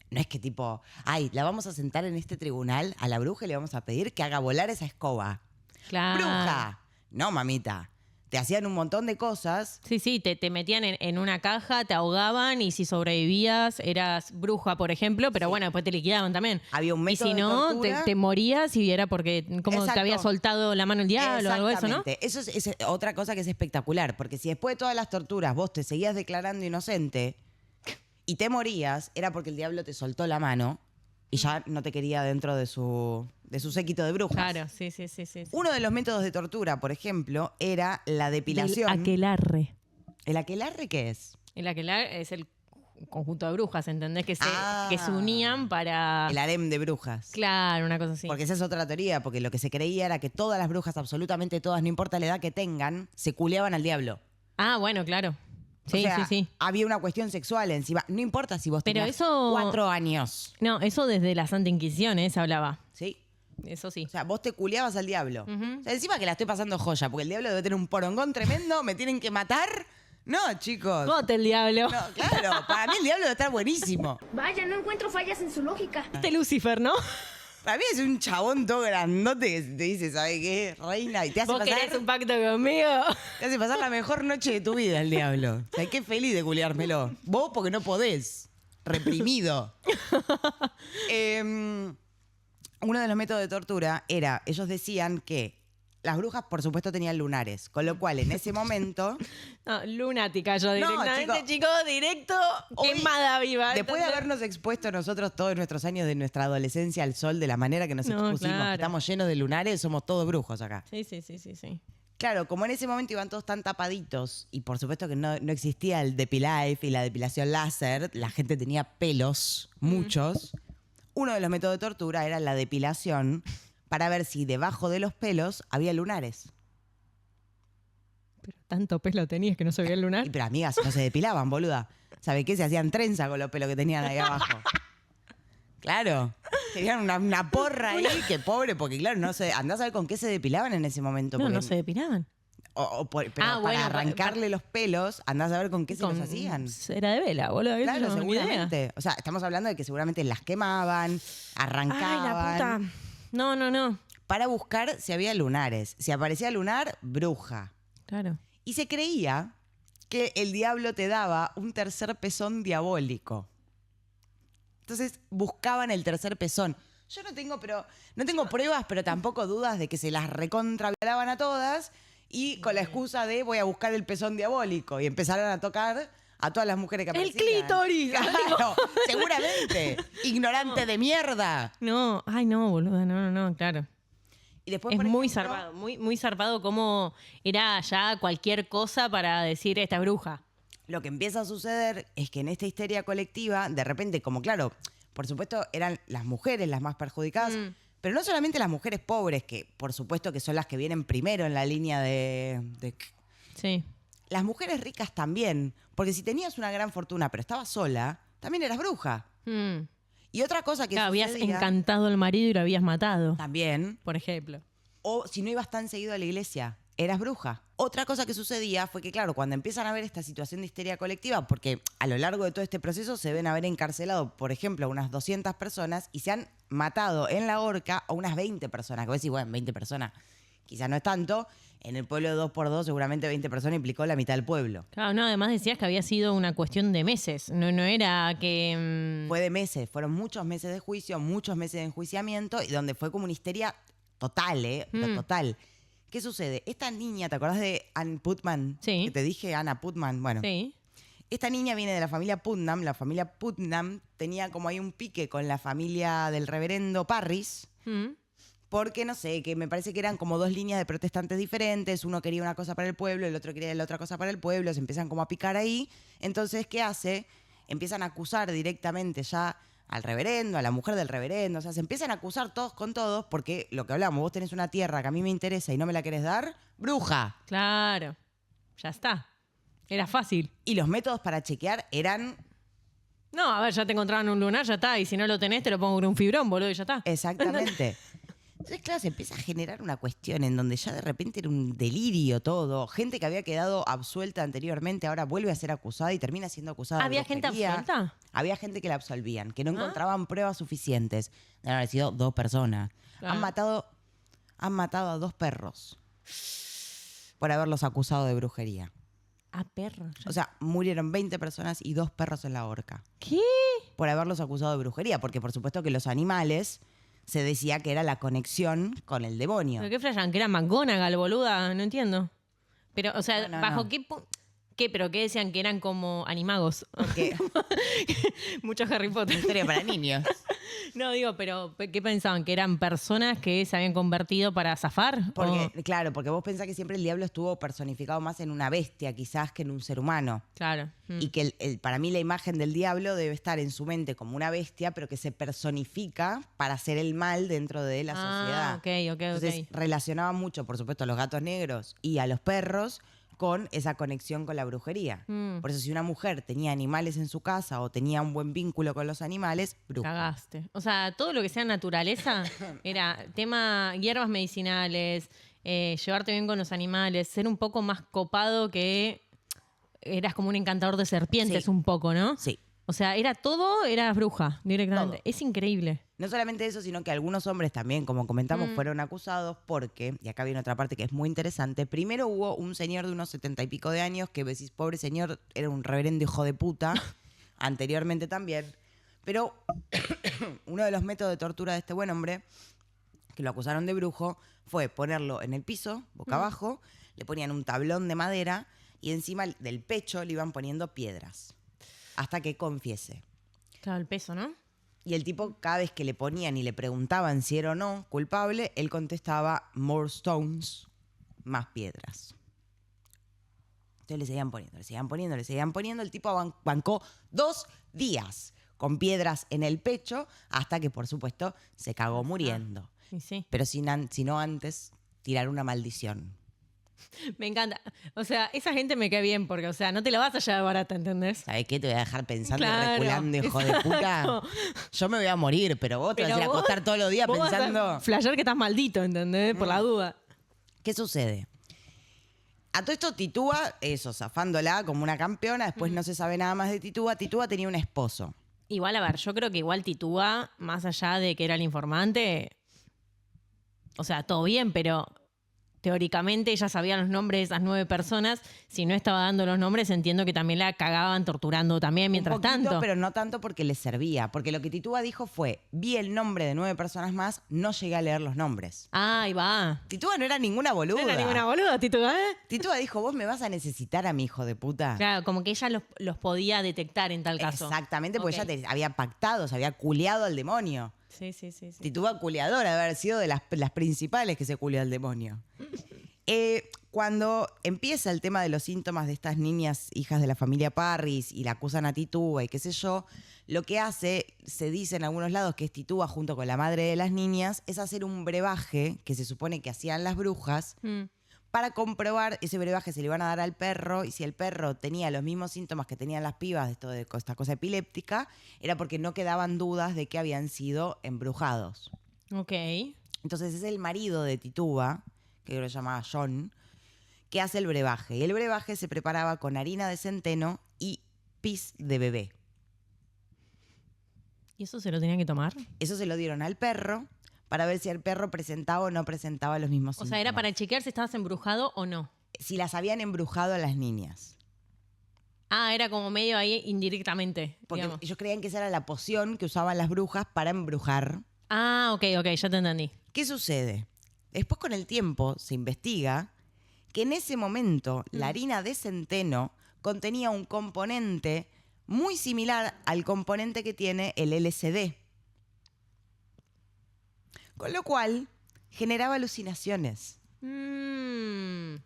no es que tipo, ay, la vamos a sentar en este tribunal a la bruja y le vamos a pedir que haga volar esa escoba. Claro. ¡Bruja! No, mamita. te hacían un montón de cosas. Sí, te metían en una caja, te ahogaban y si sobrevivías eras bruja, por ejemplo, pero bueno, después te liquidaban también. Había un método y si no, de tortura. te morías y era porque como te Exacto. había soltado la mano el diablo o algo de eso, ¿no? Exactamente. Eso es otra cosa que es espectacular, porque si después de todas las torturas vos te seguías declarando inocente y te morías, era porque el diablo te soltó la mano y ya no te quería dentro de su séquito de brujas. Claro, sí. Uno de los métodos de tortura, por ejemplo, era la depilación. El aquelarre. ¿El aquelarre qué es? El aquelarre es el conjunto de brujas, ¿entendés? Que se unían para... El harem de brujas. Claro, una cosa así. Porque esa es otra teoría, porque lo que se creía era que todas las brujas, absolutamente todas, no importa la edad que tengan, se culeaban al diablo. Ah, bueno, claro. Sí, O sea, sí. había una cuestión sexual encima. No importa si vos Pero tenías eso- 4 años. No, eso desde la Santa Inquisición, se hablaba. ¿Sí? Eso sí. O sea, vos te culeabas al diablo. O sea, encima que la estoy pasando joya, porque el diablo debe tener un porongón tremendo, me tienen que matar. No, chicos. Gote el diablo. No, claro, para mí el diablo debe estar buenísimo. Vaya, no encuentro fallas en su lógica. Este Lucifer, ¿no? Para mí es un chabón todo grandote que te dice, ¿sabes qué? Reina, y te hace ¿Vos pasar... querés un pacto conmigo? Te hace pasar la mejor noche de tu vida el diablo. O sea, qué feliz de culiármelo. Vos porque no podés. Reprimido. Uno de los métodos de tortura era, ellos decían que las brujas, por supuesto, tenían lunares. Con lo cual, en ese momento, No, lunática yo directamente, chico. chicos, directo, Hoy, quemada viva. después de ¿entendés? habernos expuesto nosotros todos nuestros años de nuestra adolescencia al sol de la manera que nos No, expusimos, claro. que estamos llenos de lunares, somos todos brujos acá. Sí. Claro, como en ese momento iban todos tan tapaditos y por supuesto que no existía el Depilife y la depilación láser, la gente tenía pelos, muchos. Uno de los métodos de tortura era la depilación para ver si debajo de los pelos había lunares. Pero tanto pelo tenías que no se veía el lunar. Pero amigas, no se depilaban, boluda. ¿Sabe qué? Se hacían trenza con los pelos que tenían ahí abajo. Claro. Tenían una porra ahí, que pobre, porque claro, no sé, andás a ver con qué se depilaban en ese momento. No, porque- no se depilaban. pero Ah, bueno, para arrancarle los pelos, andás a ver con qué se los hacían. Cera de vela, boludo. Claro, no, ni idea. seguramente. O sea, estamos hablando de que seguramente las quemaban, arrancaban. Ay, la puta. No. Para buscar si había lunares. Si aparecía lunar, bruja. Claro. Y se creía que el diablo te daba un tercer pezón diabólico. Entonces buscaban el tercer pezón. Yo no tengo pruebas, pero tampoco dudas de que se las recontraviolaban a todas y con la excusa de voy a buscar el pezón diabólico y empezaron a tocar a todas las mujeres que ¡El aparecían. clítoris! Claro, seguramente. Ignorante de mierda. No, ay, no, boludo. No, claro. Y después, Es por muy ejemplo, zarpado, muy zarpado como era ya cualquier cosa para decir esta es bruja. Lo que empieza a suceder es que en esta histeria colectiva, de repente, como claro, por supuesto eran las mujeres las más perjudicadas, pero no solamente las mujeres pobres, que por supuesto que son las que vienen primero en la línea de Sí. las mujeres ricas también, porque si tenías una gran fortuna pero estabas sola, también eras bruja. Mm. Y otra cosa que Claro, habías sucedía encantado al marido y lo habías matado, también, por ejemplo. o si no ibas tan seguido a la iglesia, eras bruja. Otra cosa que sucedía fue que, claro, cuando empiezan a ver esta situación de histeria colectiva, porque a lo largo de todo este proceso se ven haber encarcelado, por ejemplo, unas 200 personas y se han matado en la horca a unas 20 personas. Que vos decís, bueno, 20 personas quizás no es tanto. En el pueblo de 2x2 seguramente 20 personas implicó la mitad del pueblo. Claro, no, además decías que había sido una cuestión de meses. No era que... Fue de meses, fueron muchos meses de juicio, muchos meses de enjuiciamiento y donde fue como una histeria total, total. ¿Qué sucede? Esta niña, ¿te acordás de Ann Putnam? Sí. Que te dije, Anna Putnam. Bueno, Sí. esta niña viene de la familia Putnam. La familia Putnam tenía como ahí un pique con la familia del reverendo Parris. Mm. Porque, no sé, que me parece que eran como dos líneas de protestantes diferentes. Uno quería una cosa para el pueblo, el otro quería la otra cosa para el pueblo. Se empiezan como a picar ahí. Entonces, ¿qué hace? Empiezan a acusar directamente ya al reverendo, a la mujer del reverendo. O sea, se empiezan a acusar todos con todos porque lo que hablamos, vos tenés una tierra que a mí me interesa y no me la querés dar, bruja. Claro. Ya está. Era fácil. Y los métodos para chequear eran No, a ver, ya te encontraban un lunar, ya está. Y si no lo tenés, te lo pongo con un fibrón, boludo, y ya está. exactamente. Entonces, claro, se empieza a generar una cuestión en donde ya de repente era un delirio todo. Gente que había quedado absuelta anteriormente ahora vuelve a ser acusada y termina siendo acusada de ¿Había gente brujería. absuelta? Había gente que la absolvían, que no Ah. encontraban pruebas suficientes. Deben haber sido 2 personas. Claro. Han matado a 2 perros. por haberlos acusado de brujería. Ah, perros. O sea, murieron 20 personas y 2 perros en la horca. ¿Qué? Por haberlos acusado de brujería, porque por supuesto que los animales se decía que era la conexión con el demonio. ¿Pero qué flashan? ¿Que era McGonagall, boluda? No entiendo. Pero, o sea, No, ¿bajo no. qué? ¿Pero qué decían? Que eran como animagos. Porque Mucho Harry Potter. historia para niños. No, digo, pero ¿qué pensaban? ¿Que eran personas que se habían convertido para zafar? Porque, claro, porque vos pensás que siempre el diablo estuvo personificado más en una bestia quizás que en un ser humano. Claro. Y que para mí la imagen del diablo debe estar en su mente como una bestia, pero que se personifica para hacer el mal dentro de la sociedad. Ok. Entonces relacionaba mucho, por supuesto, a los gatos negros y a los perros con esa conexión con la brujería. Por eso si una mujer tenía animales en su casa o tenía un buen vínculo con los animales, bruja. Cagaste. O sea, todo lo que sea naturaleza era tema hierbas medicinales, llevarte bien con los animales, ser un poco más copado que eras como un encantador de serpientes Sí. un poco, ¿no? Sí. O sea, era bruja directamente. Todo. Es increíble. No solamente eso, sino que algunos hombres también, como comentamos, fueron acusados porque, y acá viene otra parte que es muy interesante, primero hubo un señor de unos 70 y pico de años que decís, pobre señor, era un reverendo hijo de puta, anteriormente también, pero uno de los métodos de tortura de este buen hombre, que lo acusaron de brujo, fue ponerlo en el piso, boca abajo, le ponían un tablón de madera y encima del pecho le iban poniendo piedras, hasta que confiese. Claro, el peso, ¿no? Y el tipo, cada vez que le ponían y le preguntaban si era o no culpable, él contestaba, more stones, más piedras. Entonces le seguían poniendo. El tipo bancó 2 días con piedras en el pecho hasta que, por supuesto, se cagó muriendo. Y sí. Pero sino antes tirar una maldición. Me encanta. O sea, esa gente me cae bien porque, o sea, no te la vas a llevar barata, ¿entendés? ¿Sabes qué? Te voy a dejar pensando y Claro, reculando, hijo de puta. Yo me voy a morir, pero vos te vas a ir a acostar todos los días vos vas a pensando... flashear que estás maldito, ¿entendés? Por la duda. ¿Qué sucede? A todo esto Titúa, eso, zafándola como una campeona, después no se sabe nada más de Titúa. Titúa tenía un esposo. Igual, a ver, yo creo que igual Titúa, más allá de que era el informante, o sea, todo bien, pero teóricamente ella sabía los nombres de esas 9 personas. Si no estaba dando los nombres, entiendo que también la cagaban torturando también mientras Un poquito, tanto. pero no tanto porque le servía. Porque lo que Titúa dijo fue, vi el nombre de 9 personas más, no llegué a leer los nombres. Ah, ahí va. Titúa no era ninguna boluda. No era ninguna boluda, Titúa, ¿eh? Titúa dijo, vos me vas a necesitar a mi hijo de puta. Claro, como que ella los podía detectar en tal caso. Exactamente, porque Ok. ella había pactado, se había culeado al demonio. Sí. Titúa culeadora, de haber sido de las principales que se culeó al demonio. Cuando empieza el tema de los síntomas de estas niñas hijas de la familia Parris y la acusan a Titúa y qué sé yo, lo que hace, se dice en algunos lados que es Titúa junto con la madre de las niñas, es hacer un brebaje que se supone que hacían las brujas para comprobar, ese brebaje se le iban a dar al perro y si el perro tenía los mismos síntomas que tenían las pibas de esta cosa epiléptica, era porque no quedaban dudas de que habían sido embrujados. Ok. Entonces es el marido de Titúa, que lo llamaba John, que hace el brebaje. Y el brebaje se preparaba con harina de centeno y pis de bebé. ¿Y eso se lo tenían que tomar? Eso se lo dieron al perro para ver si el perro presentaba o no presentaba los mismos O síntomas. sea, era para chequear si estabas embrujado o no. Si las habían embrujado a las niñas. Ah, era como medio ahí indirectamente, Porque digamos. ellos creían que esa era la poción que usaban las brujas para embrujar. Ah, ok, ya te entendí. ¿Qué sucede? Después con el tiempo se investiga que en ese momento la harina de centeno contenía un componente muy similar al componente que tiene el LSD. Con lo cual generaba alucinaciones.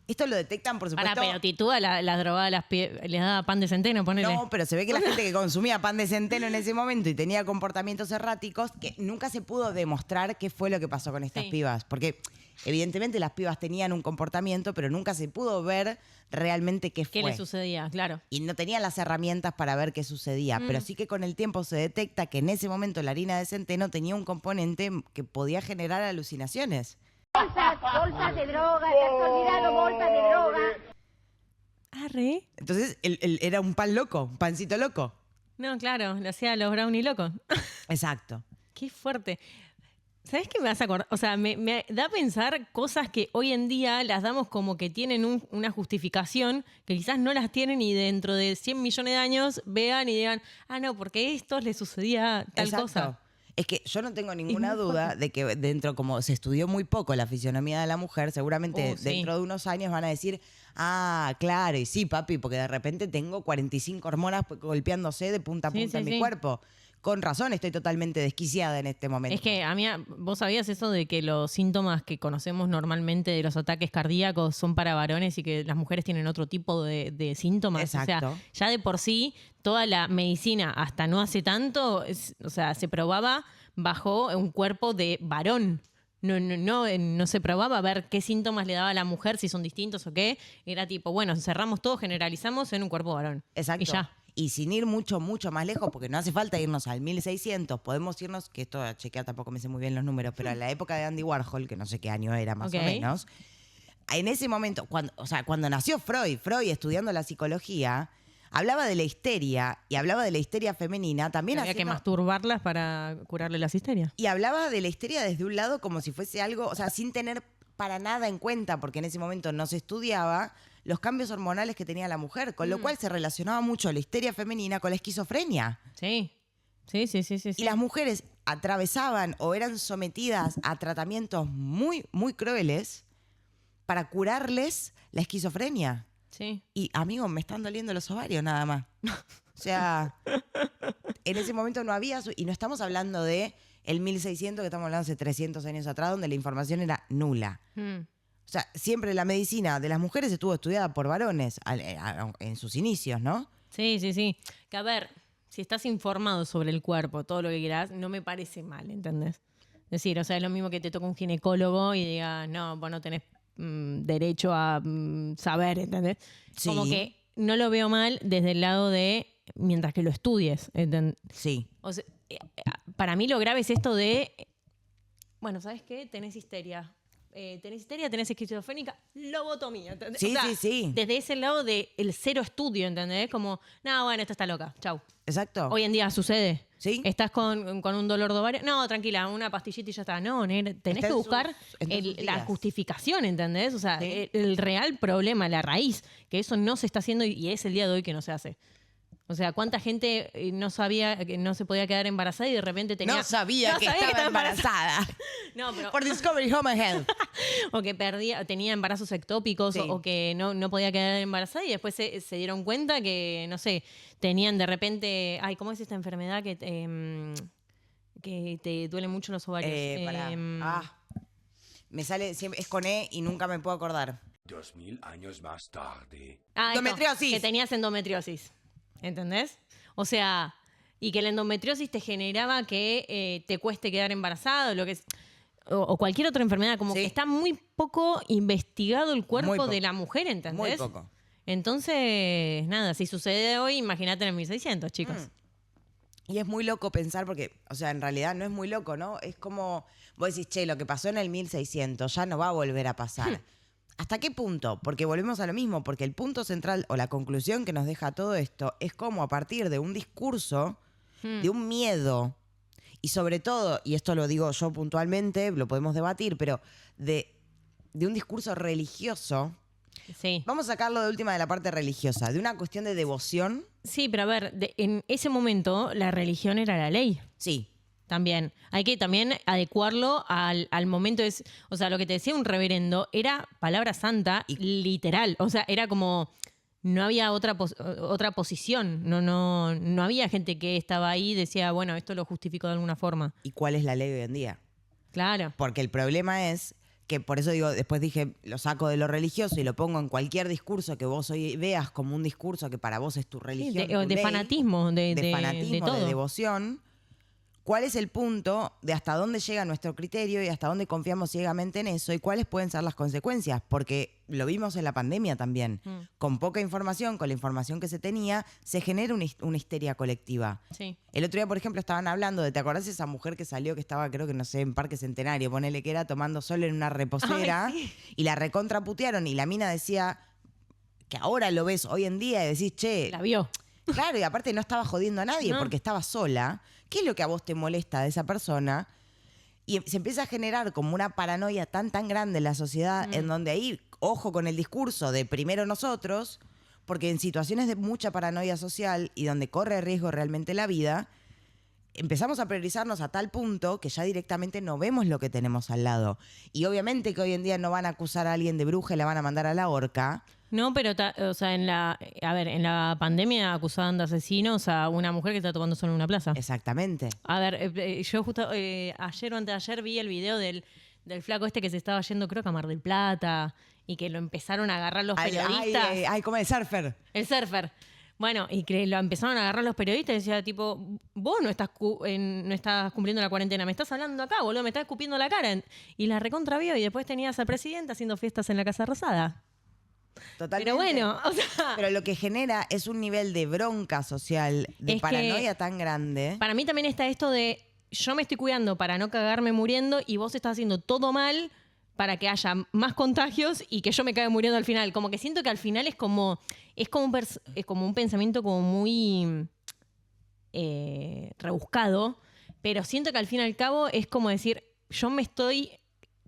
Esto lo detectan, por supuesto. Pero Titúa la drogaba, les daba pan de centeno, ponele. No, pero se ve que la gente que consumía pan de centeno en ese momento y tenía comportamientos erráticos, que nunca se pudo demostrar qué fue lo que pasó con estas Sí. pibas. Porque evidentemente las pibas tenían un comportamiento, pero nunca se pudo ver realmente qué ¿Qué fue. le sucedía? Claro. Y no tenían las herramientas para ver qué sucedía. Pero sí que con el tiempo se detecta que en ese momento la harina de centeno tenía un componente que podía generar alucinaciones. Bolsas de droga, te has olvidado bolsas de droga. Arre. Entonces él era un pan loco, un pancito loco. No, claro, le hacía a los brownie locos. Exacto. Qué fuerte. ¿Sabes qué me vas a acordar? O sea, me da a pensar cosas que hoy en día las damos como que tienen una justificación, que quizás no las tienen y dentro de 100 millones de años vean y digan, no, porque a estos les sucedía tal cosa. Es que yo no tengo ninguna duda de que dentro, como se estudió muy poco la fisionomía de la mujer, seguramente dentro de unos años van a decir, claro, y sí, papi, porque de repente tengo 45 hormonas golpeándose de punta a punta en mi cuerpo. Con razón, estoy totalmente desquiciada en este momento. Es que, ¿vos sabías eso de que los síntomas que conocemos normalmente de los ataques cardíacos son para varones y que las mujeres tienen otro tipo de síntomas? Exacto. O sea, ya de por sí, toda la medicina hasta no hace tanto, se probaba bajo un cuerpo de varón. No se probaba a ver qué síntomas le daba a la mujer, si son distintos o qué. Era tipo, bueno, cerramos todo, generalizamos en un cuerpo varón. Exacto. Y ya. Y sin ir mucho, mucho más lejos, porque no hace falta irnos al 1600, podemos irnos, que esto a chequear tampoco me sé muy bien los números, pero a la época de Andy Warhol, que no sé qué año era más o menos, en ese momento, cuando nació Freud estudiando la psicología, hablaba de la histeria y hablaba de la histeria femenina. También había que masturbarlas para curarle las histerias. Y hablaba de la histeria desde un lado como si fuese algo, o sea, sin tener para nada en cuenta, porque en ese momento no se estudiaba los cambios hormonales que tenía la mujer, con lo cual se relacionaba mucho la histeria femenina con la esquizofrenia. Sí. Y las mujeres atravesaban o eran sometidas a tratamientos muy, muy crueles para curarles la esquizofrenia. Sí. Y, amigo, me están doliendo los ovarios nada más. O sea, en ese momento no había... Y no estamos hablando de el 1600, que estamos hablando hace 300 años atrás, donde la información era nula. O sea, siempre la medicina de las mujeres estuvo estudiada por varones en sus inicios, ¿no? Sí. Que a ver, si estás informado sobre el cuerpo, todo lo que quieras, no me parece mal, ¿entendés? Es decir, o sea, es lo mismo que te toca un ginecólogo y diga, no, vos no tenés derecho a saber, ¿entendés? Sí. Como que no lo veo mal desde el lado de mientras que lo estudies, ¿entendés? Sí. O sea, para mí lo grave es esto de, bueno, ¿sabes qué? Tenés histeria. Tenés esquizofrénica, lobotomía, ¿entendés? Sí, o sea, sí. Desde ese lado del cero estudio, ¿entendés? Como, no, bueno, esta está loca, chau. Exacto. Hoy en día sucede. Sí. ¿Estás con un dolor de ovario? No, tranquila, una pastillita y ya está. No, tenés que buscar la justificación, ¿entendés? O sea, el real problema, la raíz, que eso no se está haciendo y es el día de hoy que no se hace. O sea, ¿cuánta gente no sabía que no se podía quedar embarazada y de repente tenía... No sabía que estaba embarazada. No, pero... Por Discovery Home and Health. O que tenía embarazos ectópicos o que no podía quedar embarazada y después se dieron cuenta que, no sé, tenían de repente... Ay, ¿cómo es esta enfermedad que te duele mucho los ovarios? Me sale, siempre, es con E y nunca me puedo acordar. 2000 años más tarde. Endometriosis. Que tenías endometriosis. ¿Entendés? O sea, y que la endometriosis te generaba que te cueste quedar embarazada o cualquier otra enfermedad, como que está muy poco investigado el cuerpo de la mujer, ¿entendés? Muy poco. Entonces, nada, si sucede hoy, imagínate en el 1600, chicos. Y es muy loco pensar porque, o sea, en realidad no es muy loco, ¿no? Es como, vos decís, che, lo que pasó en el 1600 ya no va a volver a pasar. ¿Hasta qué punto? Porque volvemos a lo mismo, porque el punto central o la conclusión que nos deja todo esto es cómo a partir de un discurso, de un miedo, y sobre todo, y esto lo digo yo puntualmente, lo podemos debatir, pero de un discurso religioso, vamos a sacarlo de última de la parte religiosa, de una cuestión de devoción. Sí, pero a ver, en ese momento la religión era la ley. Sí. También. Hay que también adecuarlo al momento. O sea, lo que te decía un reverendo era palabra santa, literal. O sea, era como... No había otra posición. No había gente que estaba ahí y decía, bueno, esto lo justifico de alguna forma. ¿Y cuál es la ley hoy en día? Claro. Porque el problema es que, por eso digo, después dije, lo saco de lo religioso y lo pongo en cualquier discurso que vos hoy veas como un discurso que para vos es tu religión. Sí, de fanatismo, de fanatismo, de todo. De devoción. ¿Cuál es el punto de hasta dónde llega nuestro criterio y hasta dónde confiamos ciegamente en eso y cuáles pueden ser las consecuencias? Porque lo vimos en la pandemia también. Con poca información, con la información que se tenía, se genera una histeria colectiva. Sí. El otro día, por ejemplo, estaban hablando de, ¿te acordás de esa mujer que salió que estaba, creo que no sé, en Parque Centenario, ponele que era tomando sol en una reposera? Ay, sí. Y la recontraputearon y la mina decía que ahora lo ves hoy en día y decís, che... La vio. Claro, y aparte no estaba jodiendo a nadie porque estaba sola. ¿Qué es lo que a vos te molesta de esa persona? Y se empieza a generar como una paranoia tan grande en la sociedad, en donde ahí, ojo con el discurso de primero nosotros, porque en situaciones de mucha paranoia social y donde corre riesgo realmente la vida, empezamos a priorizarnos a tal punto que ya directamente no vemos lo que tenemos al lado. Y obviamente que hoy en día no van a acusar a alguien de bruja y la van a mandar a la horca. No, pero, o sea, en la pandemia acusaban de asesinos a una mujer que está tomando sol en una plaza. Exactamente. A ver, yo justo ayer o antes de ayer vi el video del flaco este que se estaba yendo, creo que a Mar del Plata, y que lo empezaron a agarrar los periodistas. Ay, como el surfer. El surfer. Bueno, y que lo empezaron a agarrar los periodistas y decía, tipo, vos no estás cumpliendo la cuarentena, me estás hablando acá, boludo, me estás escupiendo la cara. Y la recontra vio, y después tenías al presidente haciendo fiestas en la Casa Rosada. Totalmente. Pero bueno, o sea... Pero lo que genera es un nivel de bronca social, de paranoia tan grande. Para mí también está esto de, yo me estoy cuidando para no cagarme muriendo y vos estás haciendo todo mal para que haya más contagios y que yo me cague muriendo al final. Como que siento que al final es como un pensamiento como muy rebuscado, pero siento que al fin y al cabo es como decir, yo me estoy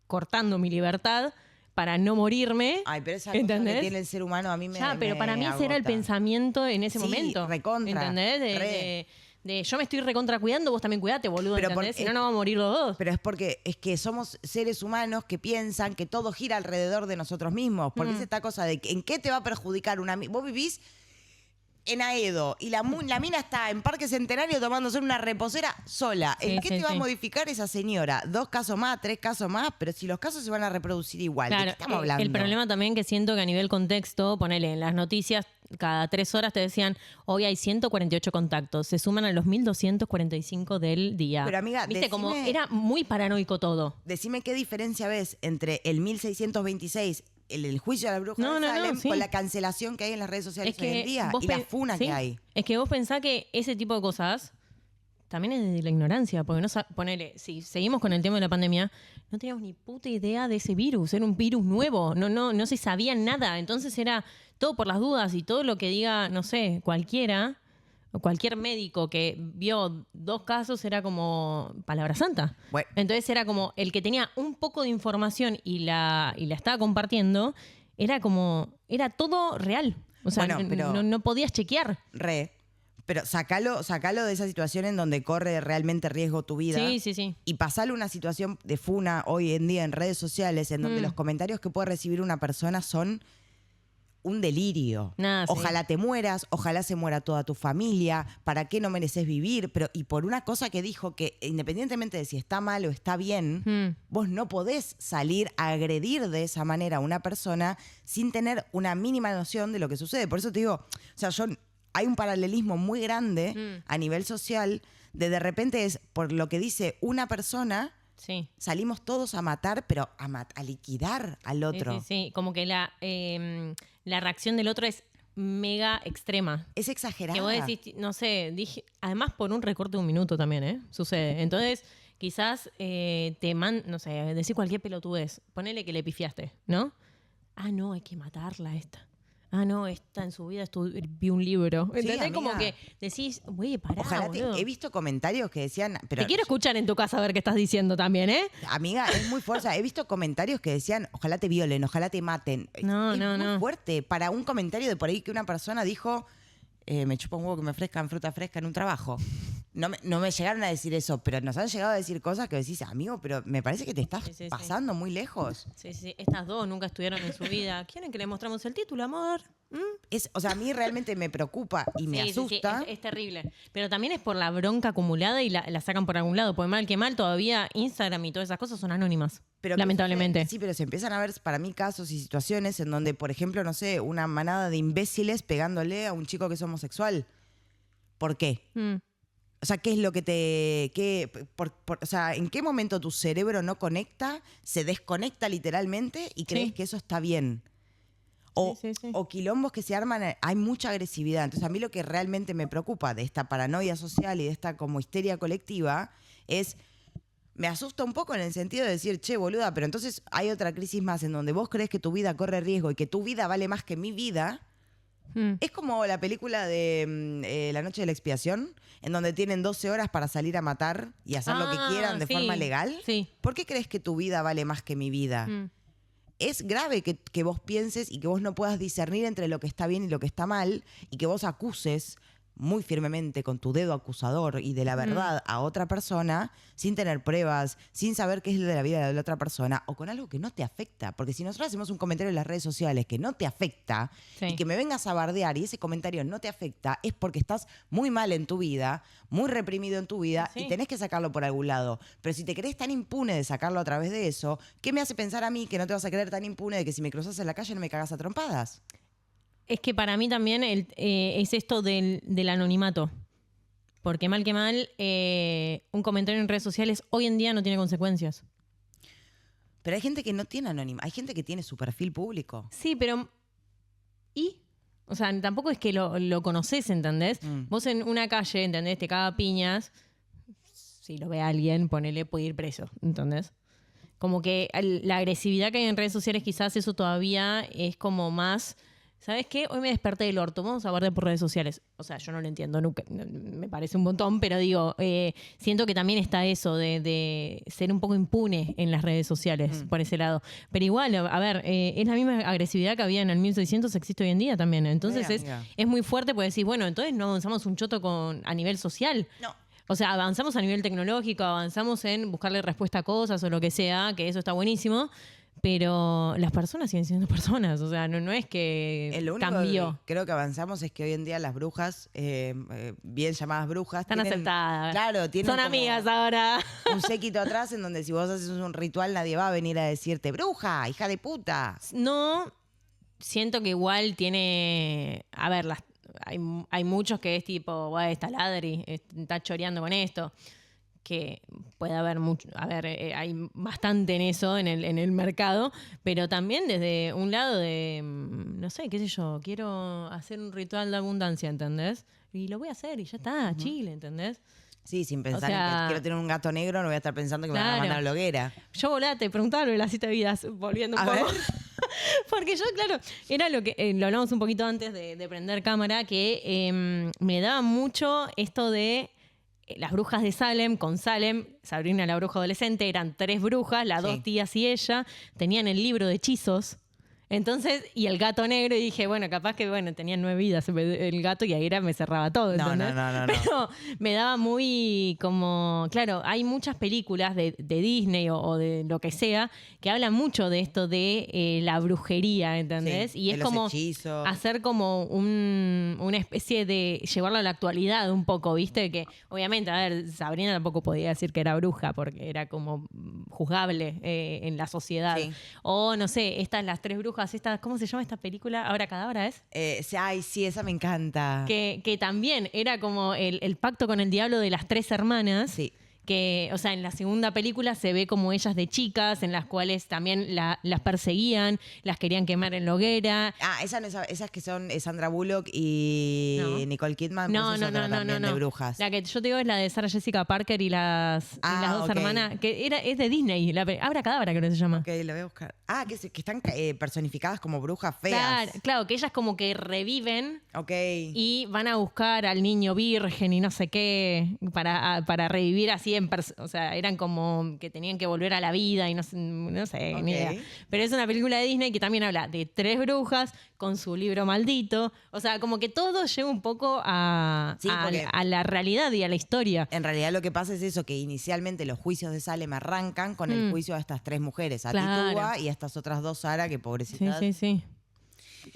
cortando mi libertad para no morirme. Ay, pero esa ¿entendés? cosa que tiene el ser humano a mí me pero para mí ese era el agota. pensamiento en ese Sí, momento. recontra, ¿Entendés? De yo me estoy recontra cuidando, vos también cuidate, boludo, Pero ¿entendés? Si no, no vamos a morir los dos. Pero es porque es que somos seres humanos que piensan que todo gira alrededor de nosotros mismos. Porque es esta cosa de en qué te va a perjudicar una... Vos vivís en Aedo y la mina está en Parque Centenario tomándose una reposera sola. Sí, ¿En qué sí, te va a sí. modificar esa señora? 2 casos más, 3 casos más, pero si los casos se van a reproducir igual. ¿De Claro, qué estamos hablando? el problema también que siento que a nivel contexto, ponele en las noticias, cada 3 horas te decían, hoy hay 148 contactos, se suman a los 1245 del día. Pero, amiga, viste, como decime- era muy paranoico todo. Decime qué diferencia ves entre el 1626, el juicio de la bruja de Salem, sí. con la cancelación que hay en las redes sociales Es hoy que en día vos y la pen- funa sí, que hay. Es que vos pensás que ese tipo de cosas también es de la ignorancia, porque ponele, si seguimos con el tema de la pandemia, no teníamos ni puta idea de ese virus, era un virus nuevo, no se sabía nada, entonces era todo por las dudas y todo lo que diga, no sé, cualquiera, o cualquier médico que vio 2 casos era como palabra santa. Bueno. Entonces era como el que tenía un poco de información y la estaba compartiendo, era todo real. O sea, Bueno, pero- no podías chequear. Pero sacalo de esa situación en donde corre realmente riesgo tu vida. Sí. Y pasalo una situación de funa hoy en día en redes sociales en donde los comentarios que puede recibir una persona son un delirio. Nada, sí. Ojalá te mueras, ojalá se muera toda tu familia, ¿para qué no mereces vivir? Y por una cosa que dijo que independientemente de si está mal o está bien, vos no podés salir a agredir de esa manera a una persona sin tener una mínima noción de lo que sucede. Por eso te digo, o sea, hay un paralelismo muy grande a nivel social de repente es por lo que dice una persona... Sí. Salimos todos a matar, pero a liquidar al otro. Sí. Como que la reacción del otro es mega extrema. Es exagerada. Que vos decís, no sé, además por un recorte de 1 minuto también, sucede. Entonces, quizás no sé, decir cualquier pelotudez. Ponele que le pifiaste, ¿no? Ah, no, hay que matarla esta. Ah, no, esta en su vida vi un libro. ¿Entendés? amiga. Como que decís, güey, pará, Ojalá boludo. he visto comentarios que decían... Pero, Te quiero escuchar en tu casa a ver qué estás diciendo también, ¿eh? amiga, es muy fuerte. He visto comentarios que decían, ojalá te violen, ojalá te maten. No, es muy no. fuerte. Para un comentario de por ahí que una persona dijo, me chupa un huevo que me ofrezcan fruta fresca en un trabajo. No me llegaron a decir eso, pero nos han llegado a decir cosas que decís, amigo, pero me parece que te estás Sí. pasando muy lejos. Sí. Estas dos nunca estuvieron en su vida. ¿Quieren que le mostramos el título, amor? O sea, a mí realmente me preocupa y me Sí, asusta. es terrible. Pero también es por la bronca acumulada y la sacan por algún lado. Porque mal que mal, todavía Instagram y todas esas cosas son anónimas. Pero lamentablemente. Sí, pero se empiezan a ver para mí casos y situaciones en donde, por ejemplo, no sé, una manada de imbéciles pegándole a un chico que es homosexual. ¿Por qué? O sea, ¿qué es lo que o sea, ¿en qué momento tu cerebro no conecta, se desconecta literalmente y crees Sí. que eso está bien? O, Sí. o quilombos que se arman, hay mucha agresividad. Entonces, a mí lo que realmente me preocupa de esta paranoia social y de esta como histeria colectiva es... Me asusta un poco en el sentido de decir, che, boluda, pero entonces hay otra crisis más en donde vos crees que tu vida corre riesgo y que tu vida vale más que mi vida. Es como la película de La Noche de la Expiación, en donde tienen 12 horas para salir a matar y hacer lo que quieran de forma legal. Sí. ¿Por qué crees que tu vida vale más que mi vida? Es grave que vos pienses y que vos no puedas discernir entre lo que está bien y lo que está mal y que vos acuses muy firmemente con tu dedo acusador y de la verdad a otra persona sin tener pruebas, sin saber qué es de la vida de la otra persona o con algo que no te afecta. Porque si nosotros hacemos un comentario en las redes sociales que no te afecta y que me vengas a bardear y ese comentario no te afecta, es porque estás muy mal en tu vida, muy reprimido en tu vida y tenés que sacarlo por algún lado. Pero si te crees tan impune de sacarlo a través de eso, ¿qué me hace pensar a mí que no te vas a creer tan impune de que si me cruzas en la calle no me cagas a trompadas? Es que para mí también es esto del anonimato. Porque mal que mal, un comentario en redes sociales hoy en día no tiene consecuencias. Pero hay gente que no tiene anonimato. Hay gente que tiene su perfil público. Sí, pero... ¿Y? O sea, tampoco es que lo conoces, ¿entendés? Vos en una calle, ¿entendés? Te caga piñas. Si lo ve alguien, ponele, puede ir preso, ¿entendés? Como que la agresividad que hay en redes sociales, quizás eso todavía es como más... ¿Sabes qué? Hoy me desperté del orto. Vamos a hablar por redes sociales. O sea, yo no lo entiendo nunca. Me parece un montón, pero digo, siento que también está eso de ser un poco impune en las redes sociales por ese lado. Pero igual, a ver, es la misma agresividad que había en el 1600, existe hoy en día también. Entonces es muy fuerte porque decís, bueno, entonces no avanzamos un choto a nivel social. No. O sea, avanzamos a nivel tecnológico, avanzamos en buscarle respuesta a cosas o lo que sea, que eso está buenísimo. Pero las personas siguen siendo personas, o sea, no es que lo único cambió. Que creo que avanzamos es que hoy en día las brujas, bien llamadas brujas, Están aceptadas. Claro, tienen son amigas ahora. un séquito atrás en donde si vos haces un ritual nadie va a venir a decirte, bruja, hija de puta. No, siento que igual tiene... A ver, hay muchos que es tipo, guay, está ladri, está choreando con esto. Que puede haber mucho, hay bastante en eso en el mercado, pero también desde un lado de, no sé, qué sé yo, quiero hacer un ritual de abundancia, ¿entendés? Y lo voy a hacer y ya está, Chile, ¿entendés? Sí, sin pensar en que quiero tener un gato negro, no voy a estar pensando que me van a mandar a la hoguera. Yo volate, preguntarlo de las 7 vidas, volviendo un poco. Porque yo, claro, era lo que lo hablamos un poquito antes de prender cámara, que me daba mucho esto de las brujas de Salem, con Salem, Sabrina la bruja adolescente, eran 3 brujas, las 2 tías y ella, tenían el libro de hechizos. Entonces, y el gato negro, y dije, bueno, capaz que, tenían 9 vidas el gato y ahí me cerraba todo, ¿entendés? No. Pero me daba muy como... Claro, hay muchas películas de Disney o de lo que sea que hablan mucho de esto de la brujería, ¿entendés? Sí, y es como hechizos. hacer como una especie de... llevarlo a la actualidad un poco, ¿viste? Que obviamente, a ver, Sabrina tampoco podía decir que era bruja porque era como juzgable en la sociedad. Sí. O, no sé, las 3 brujas, ¿cómo se llama esta película? ¿Ahora Cadabra es? Ay, sí, esa me encanta. Que también era como el pacto con el diablo de las 3 hermanas. Sí. Que, o sea, en la segunda película se ve como ellas de chicas, en las cuales también las perseguían, las querían quemar en la hoguera. Esas que son Sandra Bullock y Nicole Kidman. No, de brujas. La que yo te digo es la de Sarah Jessica Parker y las 2 hermanas, que es de Disney, Abra Cadabra creo que se llama. Ok, la voy a buscar. Que están personificadas como brujas feas. Claro, que ellas como que reviven. Ok. Y van a buscar al niño virgen y no sé qué para revivir así o sea, eran como que tenían que volver a la vida y no sé, ni idea. Pero es una película de Disney que también habla de 3 brujas con su libro maldito. O sea, como que todo lleva un poco a la realidad y a la historia. En realidad lo que pasa es eso, que inicialmente los juicios de Salem arrancan con el juicio a estas 3 mujeres, a Tituba y a estas otras 2 Sara, que pobrecitas. Sí.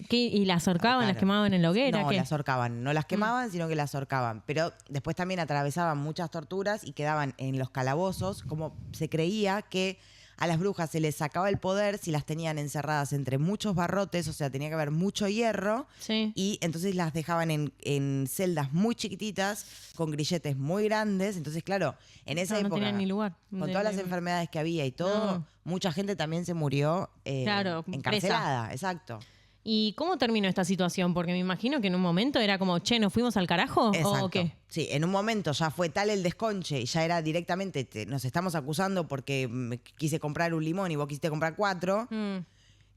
¿Y las ahorcaban, las quemaban en la hoguera? No, las ahorcaban. No las quemaban, sino que las ahorcaban. Pero después también atravesaban muchas torturas y quedaban en los calabozos, como se creía que a las brujas se les sacaba el poder si las tenían encerradas entre muchos barrotes, o sea, tenía que haber mucho hierro. Sí. Y entonces las dejaban en celdas muy chiquititas, con grilletes muy grandes. Entonces, claro, en esa época, no tenían ni lugar. Con todas las enfermedades que había y todo, mucha gente también se murió encarcelada. Presa. Exacto. ¿Y cómo terminó esta situación? Porque me imagino que en un momento era como, che, ¿nos fuimos al carajo? Exacto. ¿O qué? Sí, en un momento ya fue tal el desconche y ya era directamente, nos estamos acusando porque quise comprar un limón y vos quisiste comprar 4,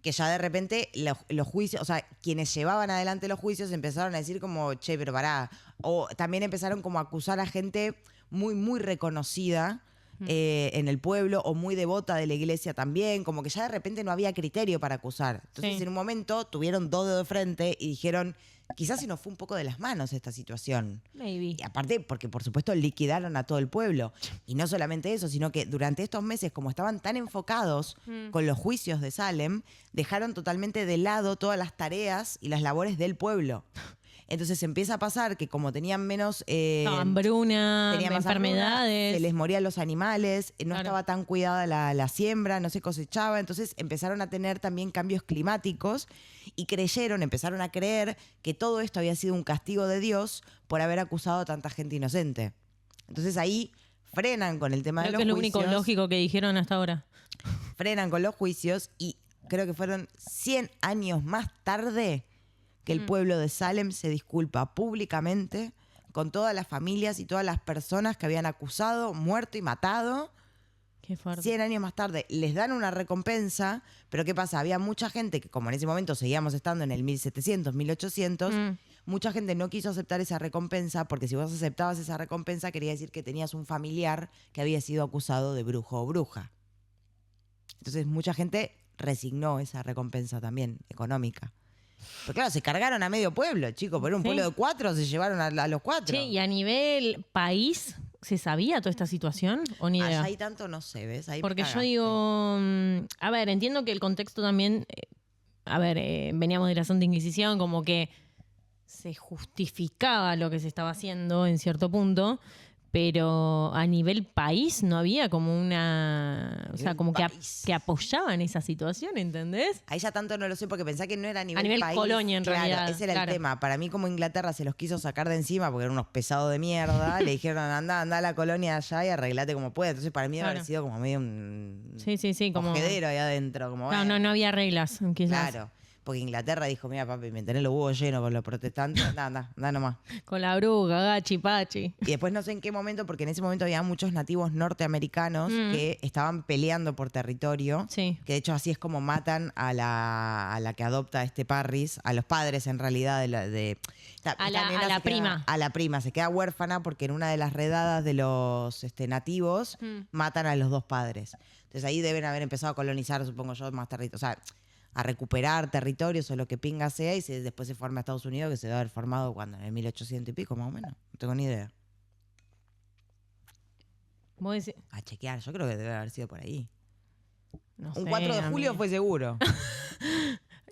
que ya de repente los juicios, o sea, quienes llevaban adelante los juicios empezaron a decir como, che, pero pará. O también empezaron como a acusar a gente muy, muy reconocida en el pueblo o muy devota de la iglesia también, como que ya de repente no había criterio para acusar. Entonces en un momento tuvieron dos dedos de frente y dijeron, quizás se nos fue un poco de las manos esta situación. Maybe. Y aparte, porque por supuesto liquidaron a todo el pueblo. Y no solamente eso, sino que durante estos meses, como estaban tan enfocados con los juicios de Salem, dejaron totalmente de lado todas las tareas y las labores del pueblo. Entonces empieza a pasar que como tenían menos... hambruna, tenían más enfermedades. hambruna, se les morían los animales, no Claro. estaba tan cuidada la siembra, no se cosechaba. Entonces empezaron a tener también cambios climáticos y empezaron a creer que todo esto había sido un castigo de Dios por haber acusado a tanta gente inocente. Entonces ahí frenan con el tema de Creo los que es lo juicios. único lógico que dijeron hasta ahora. Frenan con los juicios y creo que fueron 100 años más tarde que el pueblo de Salem se disculpa públicamente con todas las familias y todas las personas que habían acusado, muerto y matado. Qué fuerte. 100 años más tarde les dan una recompensa, pero ¿qué pasa? Había mucha gente que, como en ese momento seguíamos estando en el 1700, 1800, mucha gente no quiso aceptar esa recompensa porque si vos aceptabas esa recompensa quería decir que tenías un familiar que había sido acusado de brujo o bruja. Entonces mucha gente resignó esa recompensa también económica. Pero claro, se cargaron a medio pueblo, chicos. Por un pueblo de 4 se llevaron a los 4. Che, y a nivel país, ¿se sabía toda esta situación o ni idea? Allá hay tanto, no sé, ¿ves? Ahí Porque me yo cagaste. digo, a ver, entiendo que el contexto también, veníamos de la Santa Inquisición, como que se justificaba lo que se estaba haciendo en cierto punto, pero a nivel país no había como una... O sea, como que apoyaban esa situación, ¿entendés? Ahí ya tanto no lo sé porque pensá que no era a nivel nivel colonia, en Claro, realidad, ese era claro. el tema. Para mí, como Inglaterra se los quiso sacar de encima porque eran unos pesados de mierda, le dijeron anda a la colonia allá y arreglate como puedas. Entonces para mí debe haber Claro. sido como medio un Sí, como... cogedero ahí adentro. Como, No, bueno, no había reglas, quizás. Claro. Porque Inglaterra dijo, mira papi, me tenés los huevos llenos con los protestantes, anda nomás. Con la bruja, gachi, pachi. Y después no sé en qué momento, porque en ese momento había muchos nativos norteamericanos que estaban peleando por territorio. Sí. Que de hecho así es como matan a la que adopta a Parris, a los padres en realidad A la prima. A la prima, se queda huérfana porque en una de las redadas de los nativos matan a los dos padres. Entonces ahí deben haber empezado a colonizar, supongo yo, más territorio. O sea, a recuperar territorios o lo que pinga sea y después se forma Estados Unidos, que se debe haber formado cuando, en el 1800 y pico más o menos. No tengo ni idea. Vos decís... A chequear, yo creo que debe haber sido por ahí. No Un sé, 4 de julio amiga. fue seguro.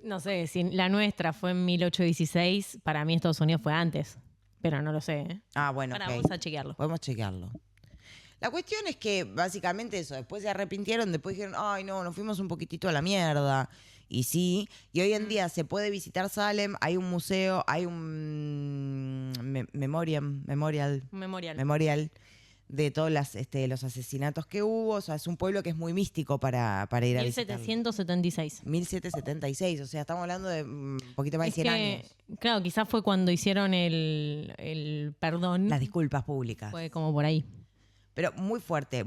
No sé, si la nuestra fue en 1816, para mí Estados Unidos fue antes. Pero no lo sé, ¿eh? Ah, bueno, Ahora ok. vamos a chequearlo. Podemos chequearlo. La cuestión es que básicamente eso, después se arrepintieron, después dijeron, ay no, nos fuimos un poquitito a la mierda. Y sí, y hoy en día se puede visitar Salem, hay un museo, hay un memorial Un memorial. de todos los asesinatos que hubo. O sea, es un pueblo que es muy místico para ir a visitar. 1776. 1776, o sea, estamos hablando de un poquito más de 100 años. Claro, quizás fue cuando hicieron el perdón. Las disculpas públicas. Fue como por ahí. Pero muy fuerte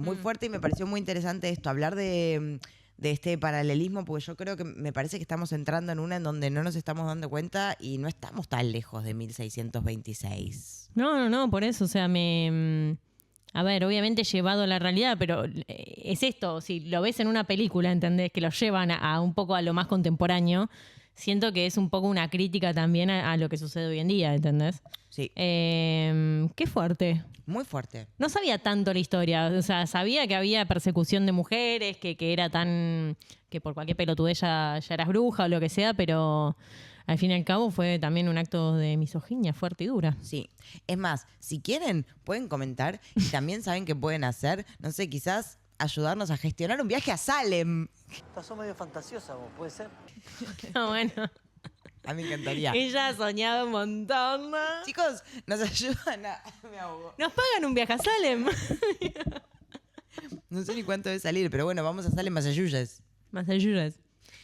y me pareció muy interesante esto, hablar de este paralelismo, porque yo creo que me parece que estamos entrando en una en donde no nos estamos dando cuenta y no estamos tan lejos de 1626. No, por eso, o sea, a ver, obviamente llevado a la realidad, pero es esto, si lo ves en una película, ¿entendés? Que lo llevan a un poco a lo más contemporáneo, siento que es un poco una crítica también a lo que sucede hoy en día, ¿entendés? Sí, Qué fuerte. muy fuerte. No sabía tanto la historia, o sea, sabía que había persecución de mujeres, que era tan... que por cualquier pelotudez ya eras bruja o lo que sea, pero al fin y al cabo fue también un acto de misoginia fuerte y dura. Sí. Es más, si quieren, pueden comentar y también saben qué pueden hacer. No sé, quizás ayudarnos a gestionar un viaje a Salem. Estás medio fantasiosa vos, ¿puede ser? No, bueno, A mí me encantaría. ella soñaba un montón, ¿no? Chicos, nos ayudan a... Me ahogo. Nos pagan un viaje a Salem. No sé ni cuánto debe salir, pero bueno, vamos a Salem, Massachusetts. Massachusetts.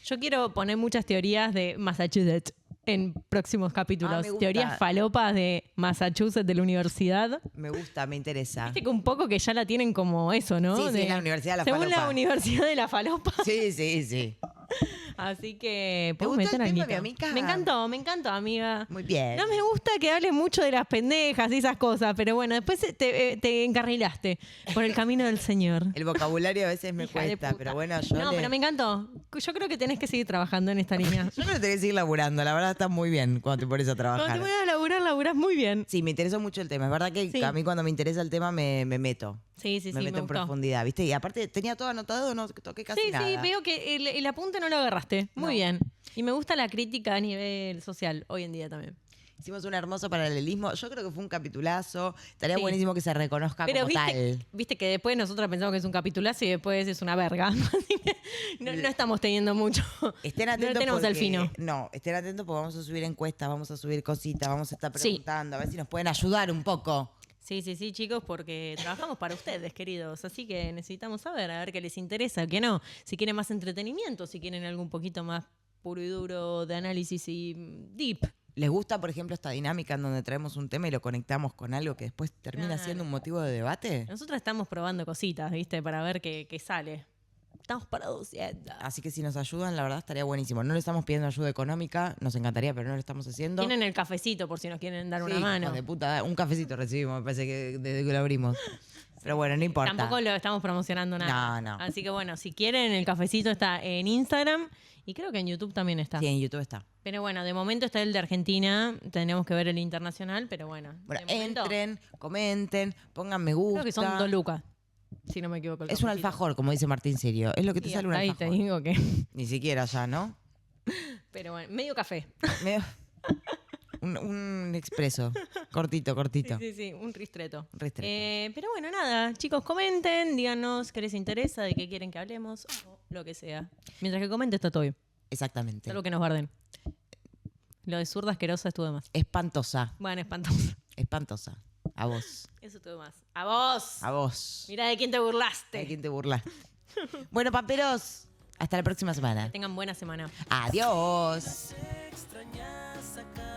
Yo quiero poner muchas teorías de Massachusetts en próximos capítulos. me gusta. Teorías falopas de Massachusetts, de la universidad. Me gusta, me interesa. Viste que un poco que ya la tienen como eso, ¿no? Sí, la Universidad de la según Falopa. la Universidad de la Falopa. Sí. Así que ¿Te ¿puedo gustó meter el tema, alguito? mi amiga? Me encantó, amiga. Muy bien. No me gusta que hable mucho de las pendejas y esas cosas, pero bueno, después te encarrilaste por el camino del Señor. El vocabulario a veces me Hija de cuesta, puta. pero bueno, pero me encantó. Yo creo que tenés que seguir trabajando en esta línea. Yo creo que tenés que seguir laburando. La verdad está muy bien cuando te pones a trabajar. Cuando te voy a laburar, laburás muy bien. Sí, me interesó mucho el tema. Es verdad que Sí. a mí cuando me interesa el tema me meto. Sí, me meto en gustó. profundidad, ¿viste? Y aparte tenía todo anotado, no toqué casi Sí, nada. sí, veo que el apunte no lo agarraste. Muy No. bien. Y me gusta la crítica a nivel social hoy en día también. Hicimos un hermoso paralelismo. Yo creo que fue un capitulazo. Estaría Sí. buenísimo que se reconozca Pero como tal. viste que después nosotros pensamos que es un capitulazo y después es una verga. Así que no estamos teniendo mucho. Estén No atentos tenemos el porque- fino. No, estén atentos porque vamos a subir encuestas, vamos a subir cositas, vamos a estar Sí. preguntando, a ver si nos pueden ayudar un poco. Sí, chicos, porque trabajamos para ustedes, queridos. Así que necesitamos saber, a ver qué les interesa, qué no. Si quieren más entretenimiento, si quieren algo un poquito más puro y duro de análisis y deep. ¿Les gusta, por ejemplo, esta dinámica en donde traemos un tema y lo conectamos con algo que después termina Claro. siendo un motivo de debate? Nosotros estamos probando cositas, ¿viste? Para ver qué sale. Estamos para 200. Así que si nos ayudan, la verdad estaría buenísimo. No le estamos pidiendo ayuda económica, nos encantaría, pero no lo estamos haciendo. Tienen el cafecito por si nos quieren dar una Sí, mano. hijos de puta, un cafecito recibimos, me parece que desde que lo abrimos. Pero bueno, no importa. Tampoco lo estamos promocionando nada. No. Así que bueno, si quieren, el cafecito está en Instagram y creo que en YouTube también está. Sí, en YouTube está. Pero bueno, de momento está el de Argentina. Tenemos que ver el internacional, pero bueno. Bueno, de momento, entren, comenten, pongan me gusta. creo que son 2 lucas, si no me equivoco. el Es un cafecito. alfajor, como dice Martín Sirio. Es lo que te Y sale un hasta ahí alfajor. te digo que. Ni siquiera ya, ¿no? Pero bueno, medio café. Medio- un expreso. Cortito. Sí, un ristreto. Ristreto. Pero bueno, nada, chicos, comenten, díganos qué les interesa, de qué quieren que hablemos, o lo que sea. Mientras que comenten está todo bien. Exactamente. Salvo que nos guarden. Lo de zurda asquerosa estuvo de más. Espantosa. Bueno, espantoso. Espantosa. A vos. Eso estuvo más. ¡A vos! A vos. Mirá de quién te burlaste. ¿De quién te burlaste? Bueno, paperos. Hasta la próxima semana. Tengan buena semana. Adiós. Extrañas acá